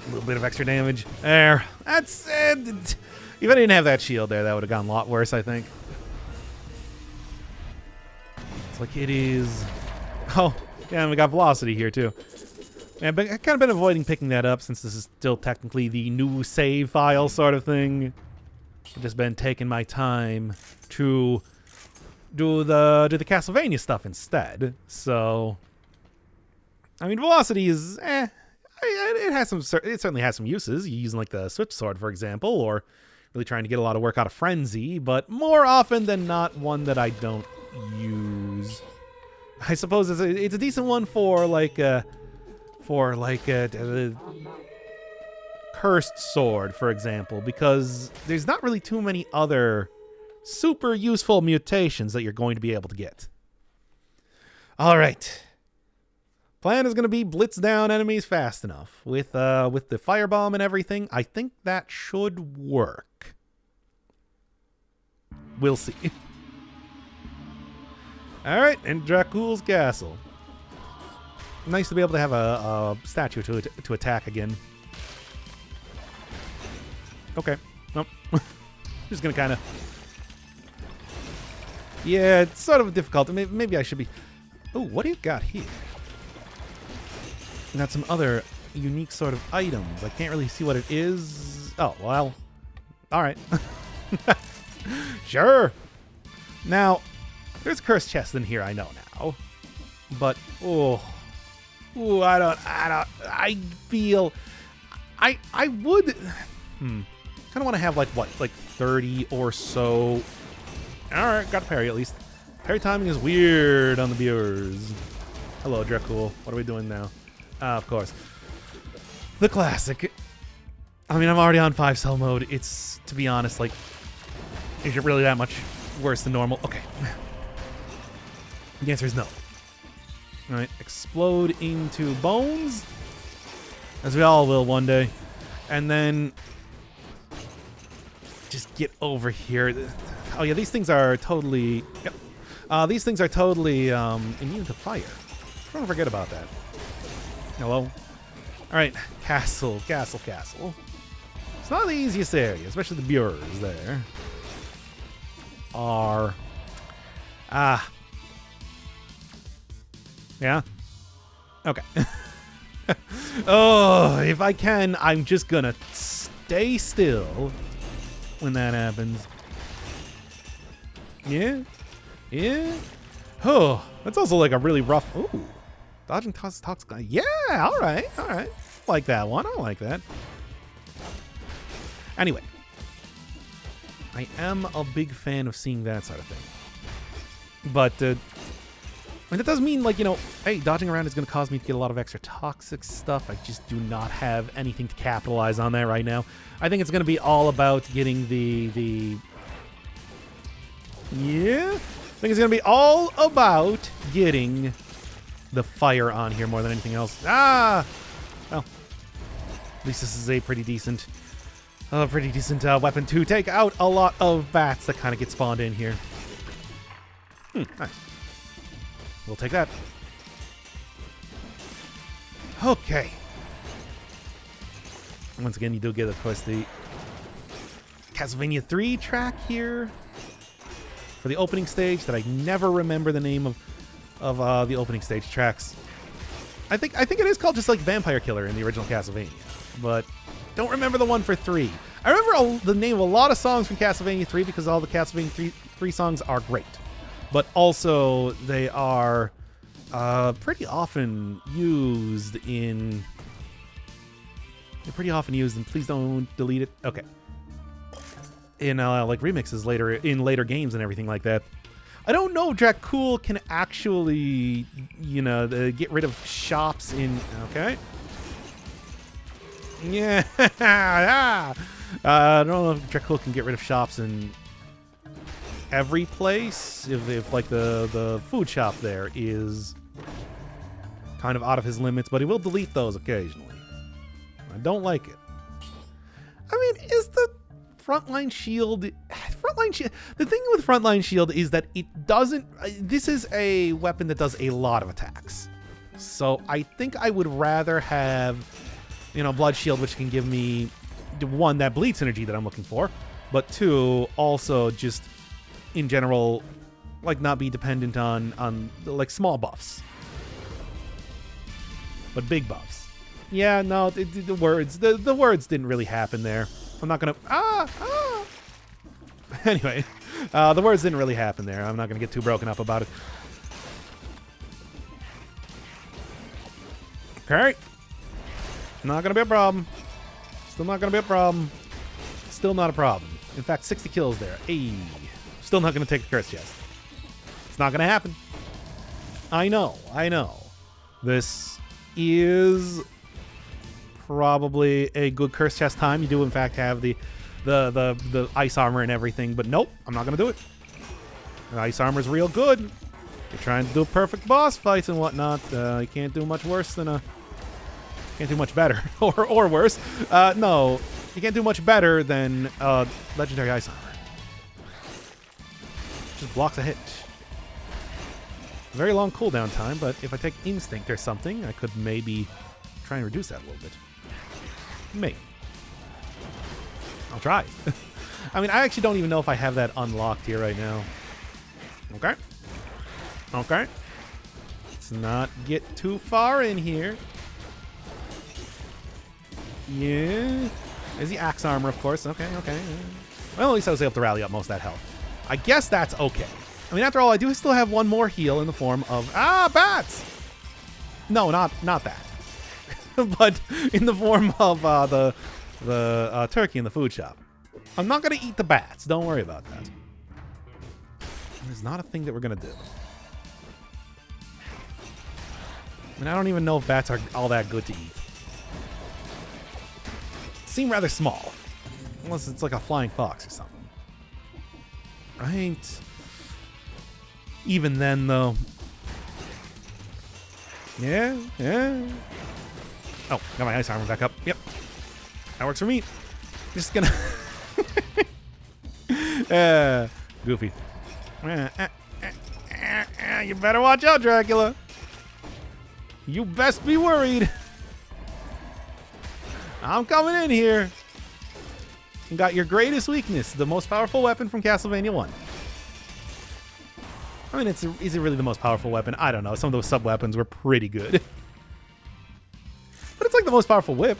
a little bit of extra damage. There. That's it. If I didn't have that shield there, that would have gone a lot worse, I think. It's like it is... Oh, yeah, and we got velocity here, too. Yeah, but I've kind of been avoiding picking that up since this is still technically the new save file sort of thing. I've just been taking my time to... do the Castlevania stuff instead. So, I mean, velocity is it certainly has some uses. You're using like the switch sword, for example, or really trying to get a lot of work out of frenzy. But more often than not, one that I don't use. I suppose it's a decent one for like a cursed sword, for example, because there's not really too many other super useful mutations that you're going to be able to get. All right. Plan is going to be blitz down enemies fast enough. With the firebomb and everything, I think that should work. We'll see. All right, and Dracula's castle. Nice to be able to have a statue to attack again. Okay. Nope. Just gonna kind of... Yeah, it's sort of difficult. Maybe I should be... Ooh, what do you got here? You got some other unique sort of items. I can't really see what it is. Oh, well. Alright. Sure. Now, there's a cursed chest in here, I know now. But, ooh, I feel... I would... kind of want to have, like, what? Like 30 or so... Alright, got a parry at least. Parry timing is weird on the viewers. Hello, Dracula. What are we doing now? Of course. The classic. I mean, I'm already on 5-cell mode. It's, to be honest, like... Is it really that much worse than normal? Okay. The answer is no. Alright, explode into bones. As we all will one day. And then... Just get over here. Oh yeah, these things are totally... Yep. These things are totally immune to fire. Don't forget about that. Hello? Alright, castle. It's not the easiest area, especially the bureaus there. Are... Yeah? Okay. Oh, if I can, I'm just gonna stay still when that happens. Yeah? Yeah? Oh, that's also like a really rough... Ooh. Dodging talks guy. Yeah, alright. I like that one. I like that. Anyway. I am a big fan of seeing that sort of thing. But, and that doesn't mean, like, you know, hey, dodging around is going to cause me to get a lot of extra toxic stuff. I just do not have anything to capitalize on that right now. I think it's going to be all about getting the... Yeah? I think it's going to be all about getting the fire on here more than anything else. Ah! Well, at least this is a pretty decent weapon to take out a lot of bats that kind of get spawned in here. Nice. We'll take that. Okay. Once again, you do get, of course, the Castlevania 3 track here for the opening stage that I never remember the name of the opening stage tracks. I think it is called just like Vampire Killer in the original Castlevania, but don't remember the one for 3. I remember the name of a lot of songs from Castlevania 3 because all the Castlevania 3 songs are great. But also, they are pretty often used in... They're pretty often used, and please don't delete it. Okay. In, like, remixes later, in later games and everything like that. I don't know if Dracula can actually, you know, get rid of shops in... Okay. Yeah. I don't know if Dracula can get rid of shops in... every place, if like the food shop there is kind of out of his limits, but he will delete those occasionally. I don't like it. I mean, is the frontline shield... The thing with frontline shield is that it doesn't... This is a weapon that does a lot of attacks. So I think I would rather have, you know, blood shield, which can give me, 1, that bleed synergy that I'm looking for, but 2, also just... in general, like, not be dependent on like small buffs, but big buffs. Yeah, no, the words didn't really happen there. I'm not gonna Anyway, the words didn't really happen there. I'm not gonna get too broken up about it. Okay, not gonna be a problem. Still not gonna be a problem. Still not a problem. In fact, 60 kills there. Hey. Still not going to take the curse chest. It's not going to happen. I know. This is probably a good curse chest time. You do, in fact, have the ice armor and everything, but nope, I'm not going to do it. The ice armor is real good. You're trying to do perfect boss fights and whatnot. You can't do much worse than a... Can't do much better. or worse. No, you can't do much better than legendary ice armor. Just blocks a hit. Very long cooldown time, but if I take Instinct or something, I could maybe try and reduce that a little bit. Maybe. I'll try. I mean, I actually don't even know if I have that unlocked here right now. Okay. Okay. Let's not get too far in here. Yeah. There's the axe armor, of course. Okay, okay. Well, at least I was able to rally up most of that health. I guess that's okay. I mean, after all, I do still have one more heal in the form of... bats! No, not that. But in the form of the turkey in the food shop. I'm not going to eat the bats. Don't worry about that. It's not a thing that we're going to do. I mean, I don't even know if bats are all that good to eat. Seem rather small. Unless it's like a flying fox or something. Right. Even then, though. Yeah, yeah. Oh, got my ice armor back up. Yep. That works for me. Just gonna... goofy. You better watch out, Dracula. You best be worried. I'm coming in here. You got your greatest weakness, the most powerful weapon from Castlevania 1. I mean, is it really the most powerful weapon? I don't know. Some of those sub-weapons were pretty good. But it's like the most powerful whip.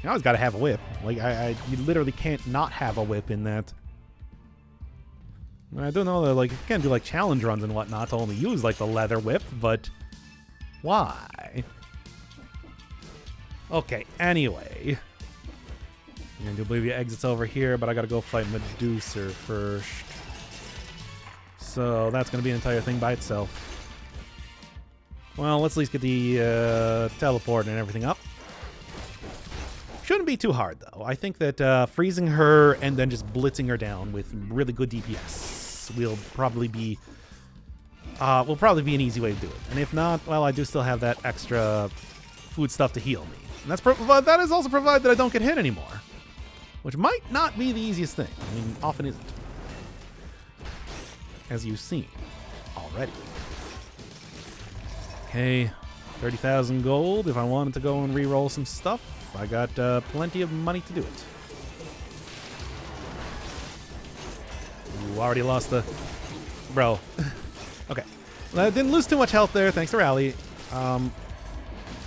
You always gotta have a whip. Like, you literally can't not have a whip in that. I don't know, like, you can do, like, challenge runs and whatnot to only use, like, the leather whip, but why? Okay, anyway. I do believe the exit's over here, but I gotta go fight Medusa first. So that's gonna be an entire thing by itself. Well, let's at least get the teleport and everything up. Shouldn't be too hard, though. I think that freezing her and then just blitzing her down with really good DPS will probably be an easy way to do it. And if not, well, I do still have that extra food stuff to heal me. And that is also provided that I don't get hit anymore, which might not be the easiest thing. I mean, often isn't, as you've seen already. Okay, 30,000 gold. If I wanted to go and re-roll some stuff, I got plenty of money to do it. Ooh, already lost the... Bro. Okay. Well, I didn't lose too much health there, thanks to Rally.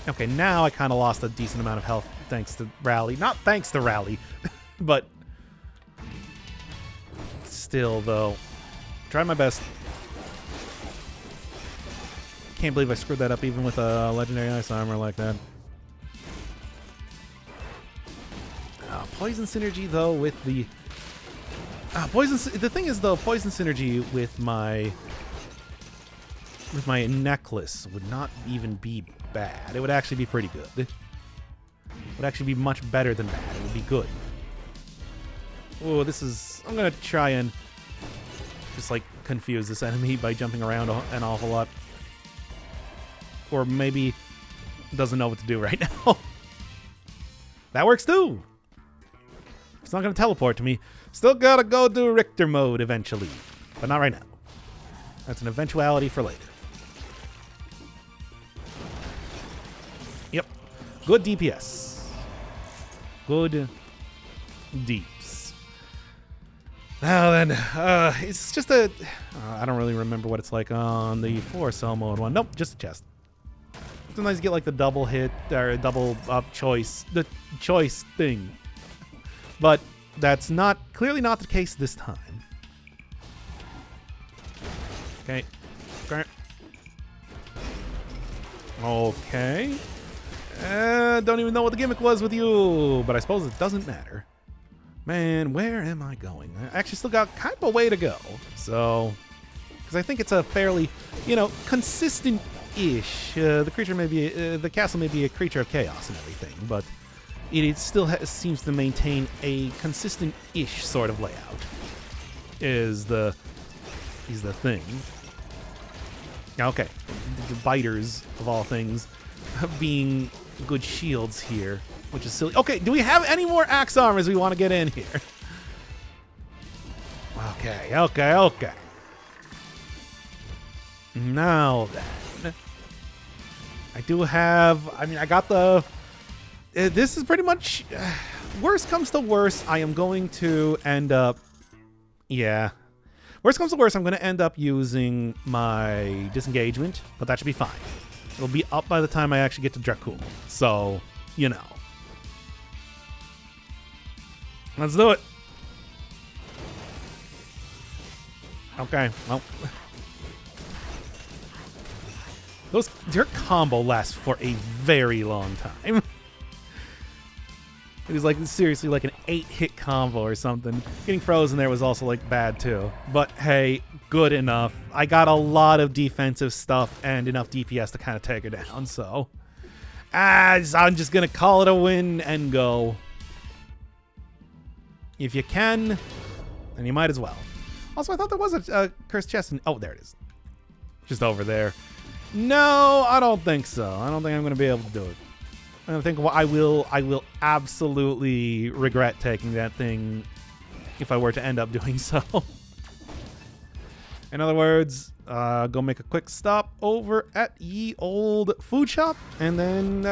Okay, now I kind of lost a decent amount of health thanks to Rally. Not thanks to Rally, but... Still, though. Try my best. Can't believe I screwed that up even with a legendary ice armor like that. Poison synergy, though, with the... The thing is, though, poison synergy with my necklace would not even be bad. It would actually be pretty good. It would actually be much better than bad. It would be good. Oh, this is... I'm going to try and just, like, confuse this enemy by jumping around an awful lot. Or maybe doesn't know what to do right now. That works, too. It's not going to teleport to me. Still got to go do Richter mode eventually. But not right now. That's an eventuality for later. Yep. Good DPS. Good deeps. Now then, it's just a... I don't really remember what it's like on the 4-cell mode one. Nope, just a chest. Sometimes you get like the double hit, or double up choice, the choice thing. But that's clearly not the case this time. Okay. Okay. Don't even know what the gimmick was with you, but I suppose it doesn't matter. Man, where am I going? I actually still got kind of a way to go. So, because I think it's a fairly, consistent-ish. The creature may be, the castle may be a creature of chaos and everything, but it still seems to maintain a consistent-ish sort of layout. Is the thing. Okay, the biters of all things being good shields here, which is silly. Okay, do we have any more axe armors we want to get in here? Okay. Now then, I do have, I mean, I got the, this is pretty much, worst comes to worst, I am going to end up, yeah. Worst comes to worst, I'm going to end up using my disengagement, but that should be fine. It'll be up by the time I actually get to Dracula. So, you know. Let's do it. Okay, well. Their combo lasts for a very long time. It was like, seriously, like an 8-hit combo or something. Getting frozen there was also, like, bad, too. But, hey, good enough. I got a lot of defensive stuff and enough DPS to kind of take her down, so. I'm just going to call it a win and go. If you can, then you might as well. Also, I thought there was a cursed chest. Oh, there it is. Just over there. No, I don't think so. I don't think I'm going to be able to do it. I think I will absolutely regret taking that thing if I were to end up doing so. In other words, go make a quick stop over at ye old food shop and then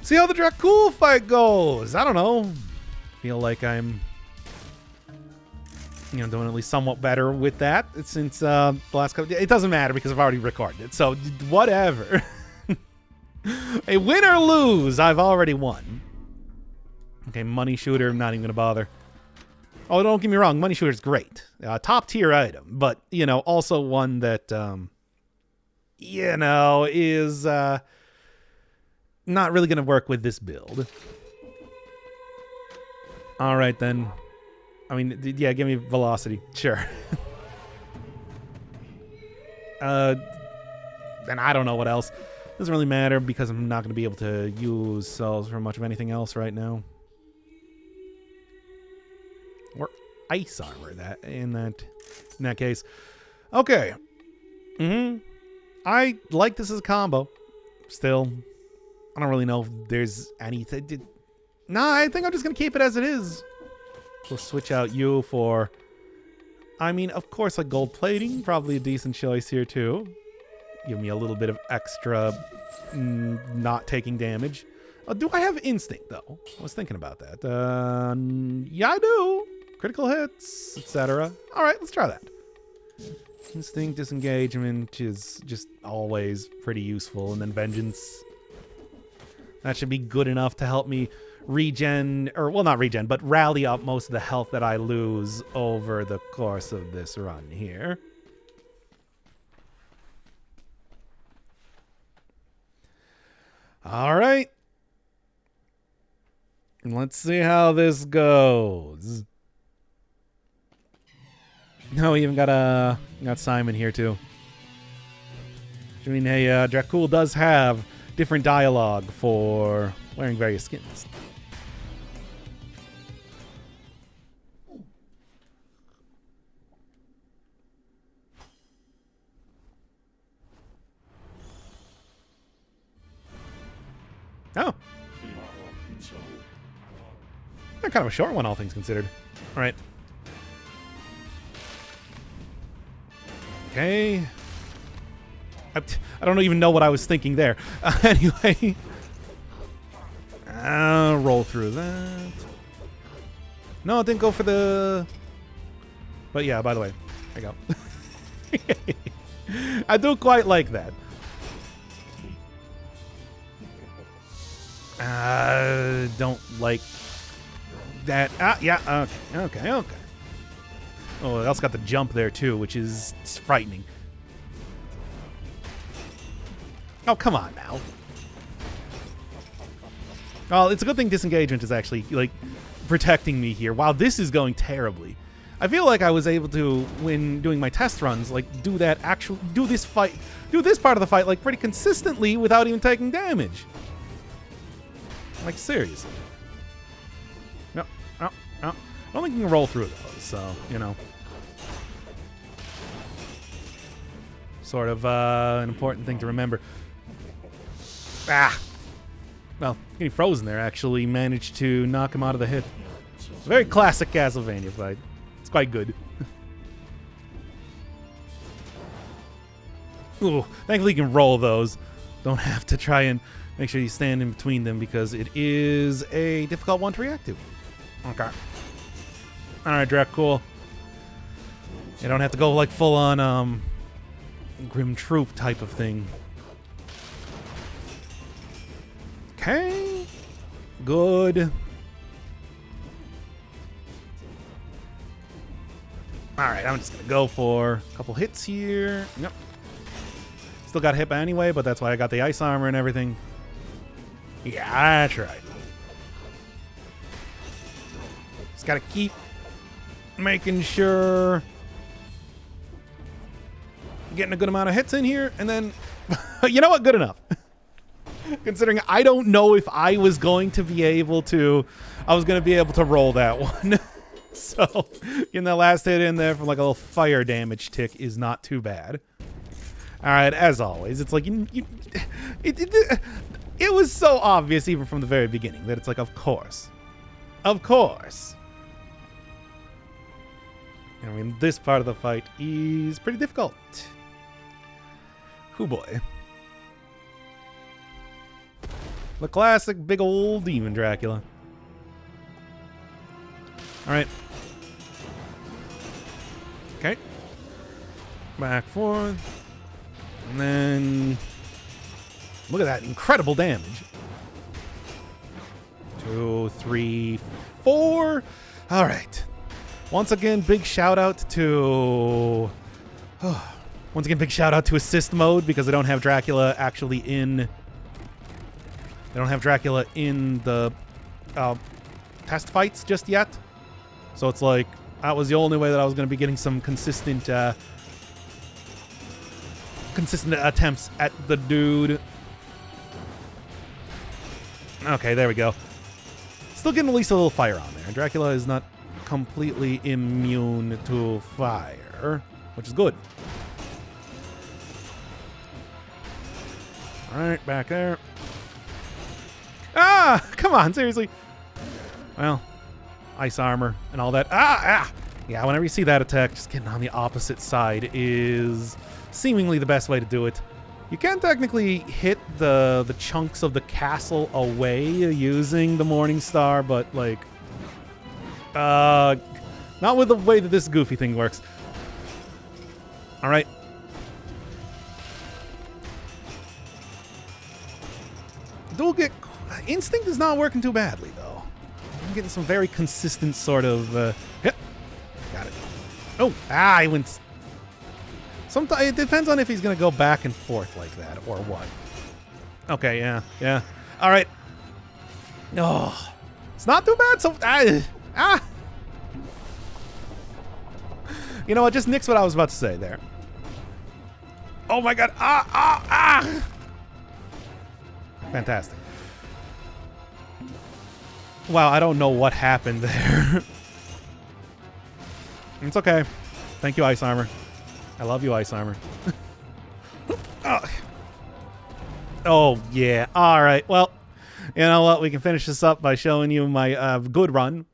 see how the Dracula fight goes. I don't know. Feel like I'm, you know, doing at least somewhat better with that since the last couple. It doesn't matter because I've already recorded it, so whatever. A win or lose, I've already won. Okay, money shooter, I'm not even gonna bother. Oh, don't get me wrong, money shooter's great, top tier item, but you know, also one that you know is not really gonna work with this build. All right then. I mean, yeah, give me velocity. Sure. Then I don't know what else. Doesn't really matter because I'm not going to be able to use cells for much of anything else right now. Or ice armor in that case. Okay. I like this as a combo. Still, I don't really know if there's anything. Nah, I think I'm just going to keep it as it is. We'll switch out you for, I mean, of course, like gold plating. Probably a decent choice here, too. Give me a little bit of extra not taking damage. Do I have instinct, though? I was thinking about that. Yeah, I do. Critical hits, etc. All right, let's try that. Instinct, disengagement is just always pretty useful. And then vengeance. That should be good enough to help me regen, or well, not regen, but rally up most of the health that I lose over the course of this run here. All right. Let's see how this goes. No, we even got Simon here too. I mean, hey, Dracula does have different dialogue for wearing various skins. Oh. Kind of a short one, all things considered. All right. Okay. I don't even know what I was thinking there. Anyway. Roll through that. No, it didn't go for the... But yeah, by the way. There you go. I do quite like that. Don't like that. Yeah, okay. Oh, it also got the jump there too, which is frightening. Oh, come on now. Well, it's a good thing disengagement is actually, like, protecting me here. While this is going terribly, I feel like I was able to, when doing my test runs, like, do this part of the fight, like, pretty consistently without even taking damage. Like, seriously. No. I don't think you can roll through those, so, you know. Sort of an important thing to remember. Well, getting frozen there actually managed to knock him out of the hit. It's a very classic Castlevania fight. It's quite good. Ooh, thankfully you can roll those. Don't have to try and make sure you stand in between them because it is a difficult one to react to. Okay. Alright, Drac, cool. You don't have to go like full on Grim Troop type of thing. Okay. Good. Alright, I'm just gonna go for a couple hits here. Yep. Still got hit by anyway, but that's why I got the ice armor and everything. Yeah, that's right. Just gotta keep making sure getting a good amount of hits in here, and then you know what? Good enough. Considering I don't know if I was going to be able to roll that one. So getting that last hit in there from like a little fire damage tick is not too bad. All right, as always, it's like it was so obvious even from the very beginning that it's like, of course. I mean, this part of the fight is pretty difficult. Hoo boy. The classic big old demon Dracula. Alright. Okay. Back forth. And then look at that incredible damage. 2, 3, 4. Alright. Once again, big shout out to assist mode because they don't have Dracula actually in. They don't have Dracula in the test fights just yet. So it's like that was the only way that I was going to be getting some consistent attempts at the dude. Okay, there we go. Still getting at least a little fire on there. Dracula is not completely immune to fire, which is good. Alright, back there. Ah! Come on, seriously. Well, ice armor and all that. Yeah, whenever you see that attack, just getting on the opposite side is seemingly the best way to do it. You can technically hit the chunks of the castle away using the Morning Star, but like not with the way that this goofy thing works. Alright. Dual get Instinct is not working too badly though. I'm getting some very consistent sort of yep. Got it. Oh, I went. Sometimes it depends on if he's gonna go back and forth like that or what. Okay, yeah. All right. Oh, it's not too bad. So You know what? Just nix what I was about to say there. Oh my god. Fantastic. Wow, I don't know what happened there. It's okay. Thank you, Ice Armor. I love you, Ice Armor. Oh, yeah. All right. Well, you know what? We can finish this up by showing you my good run.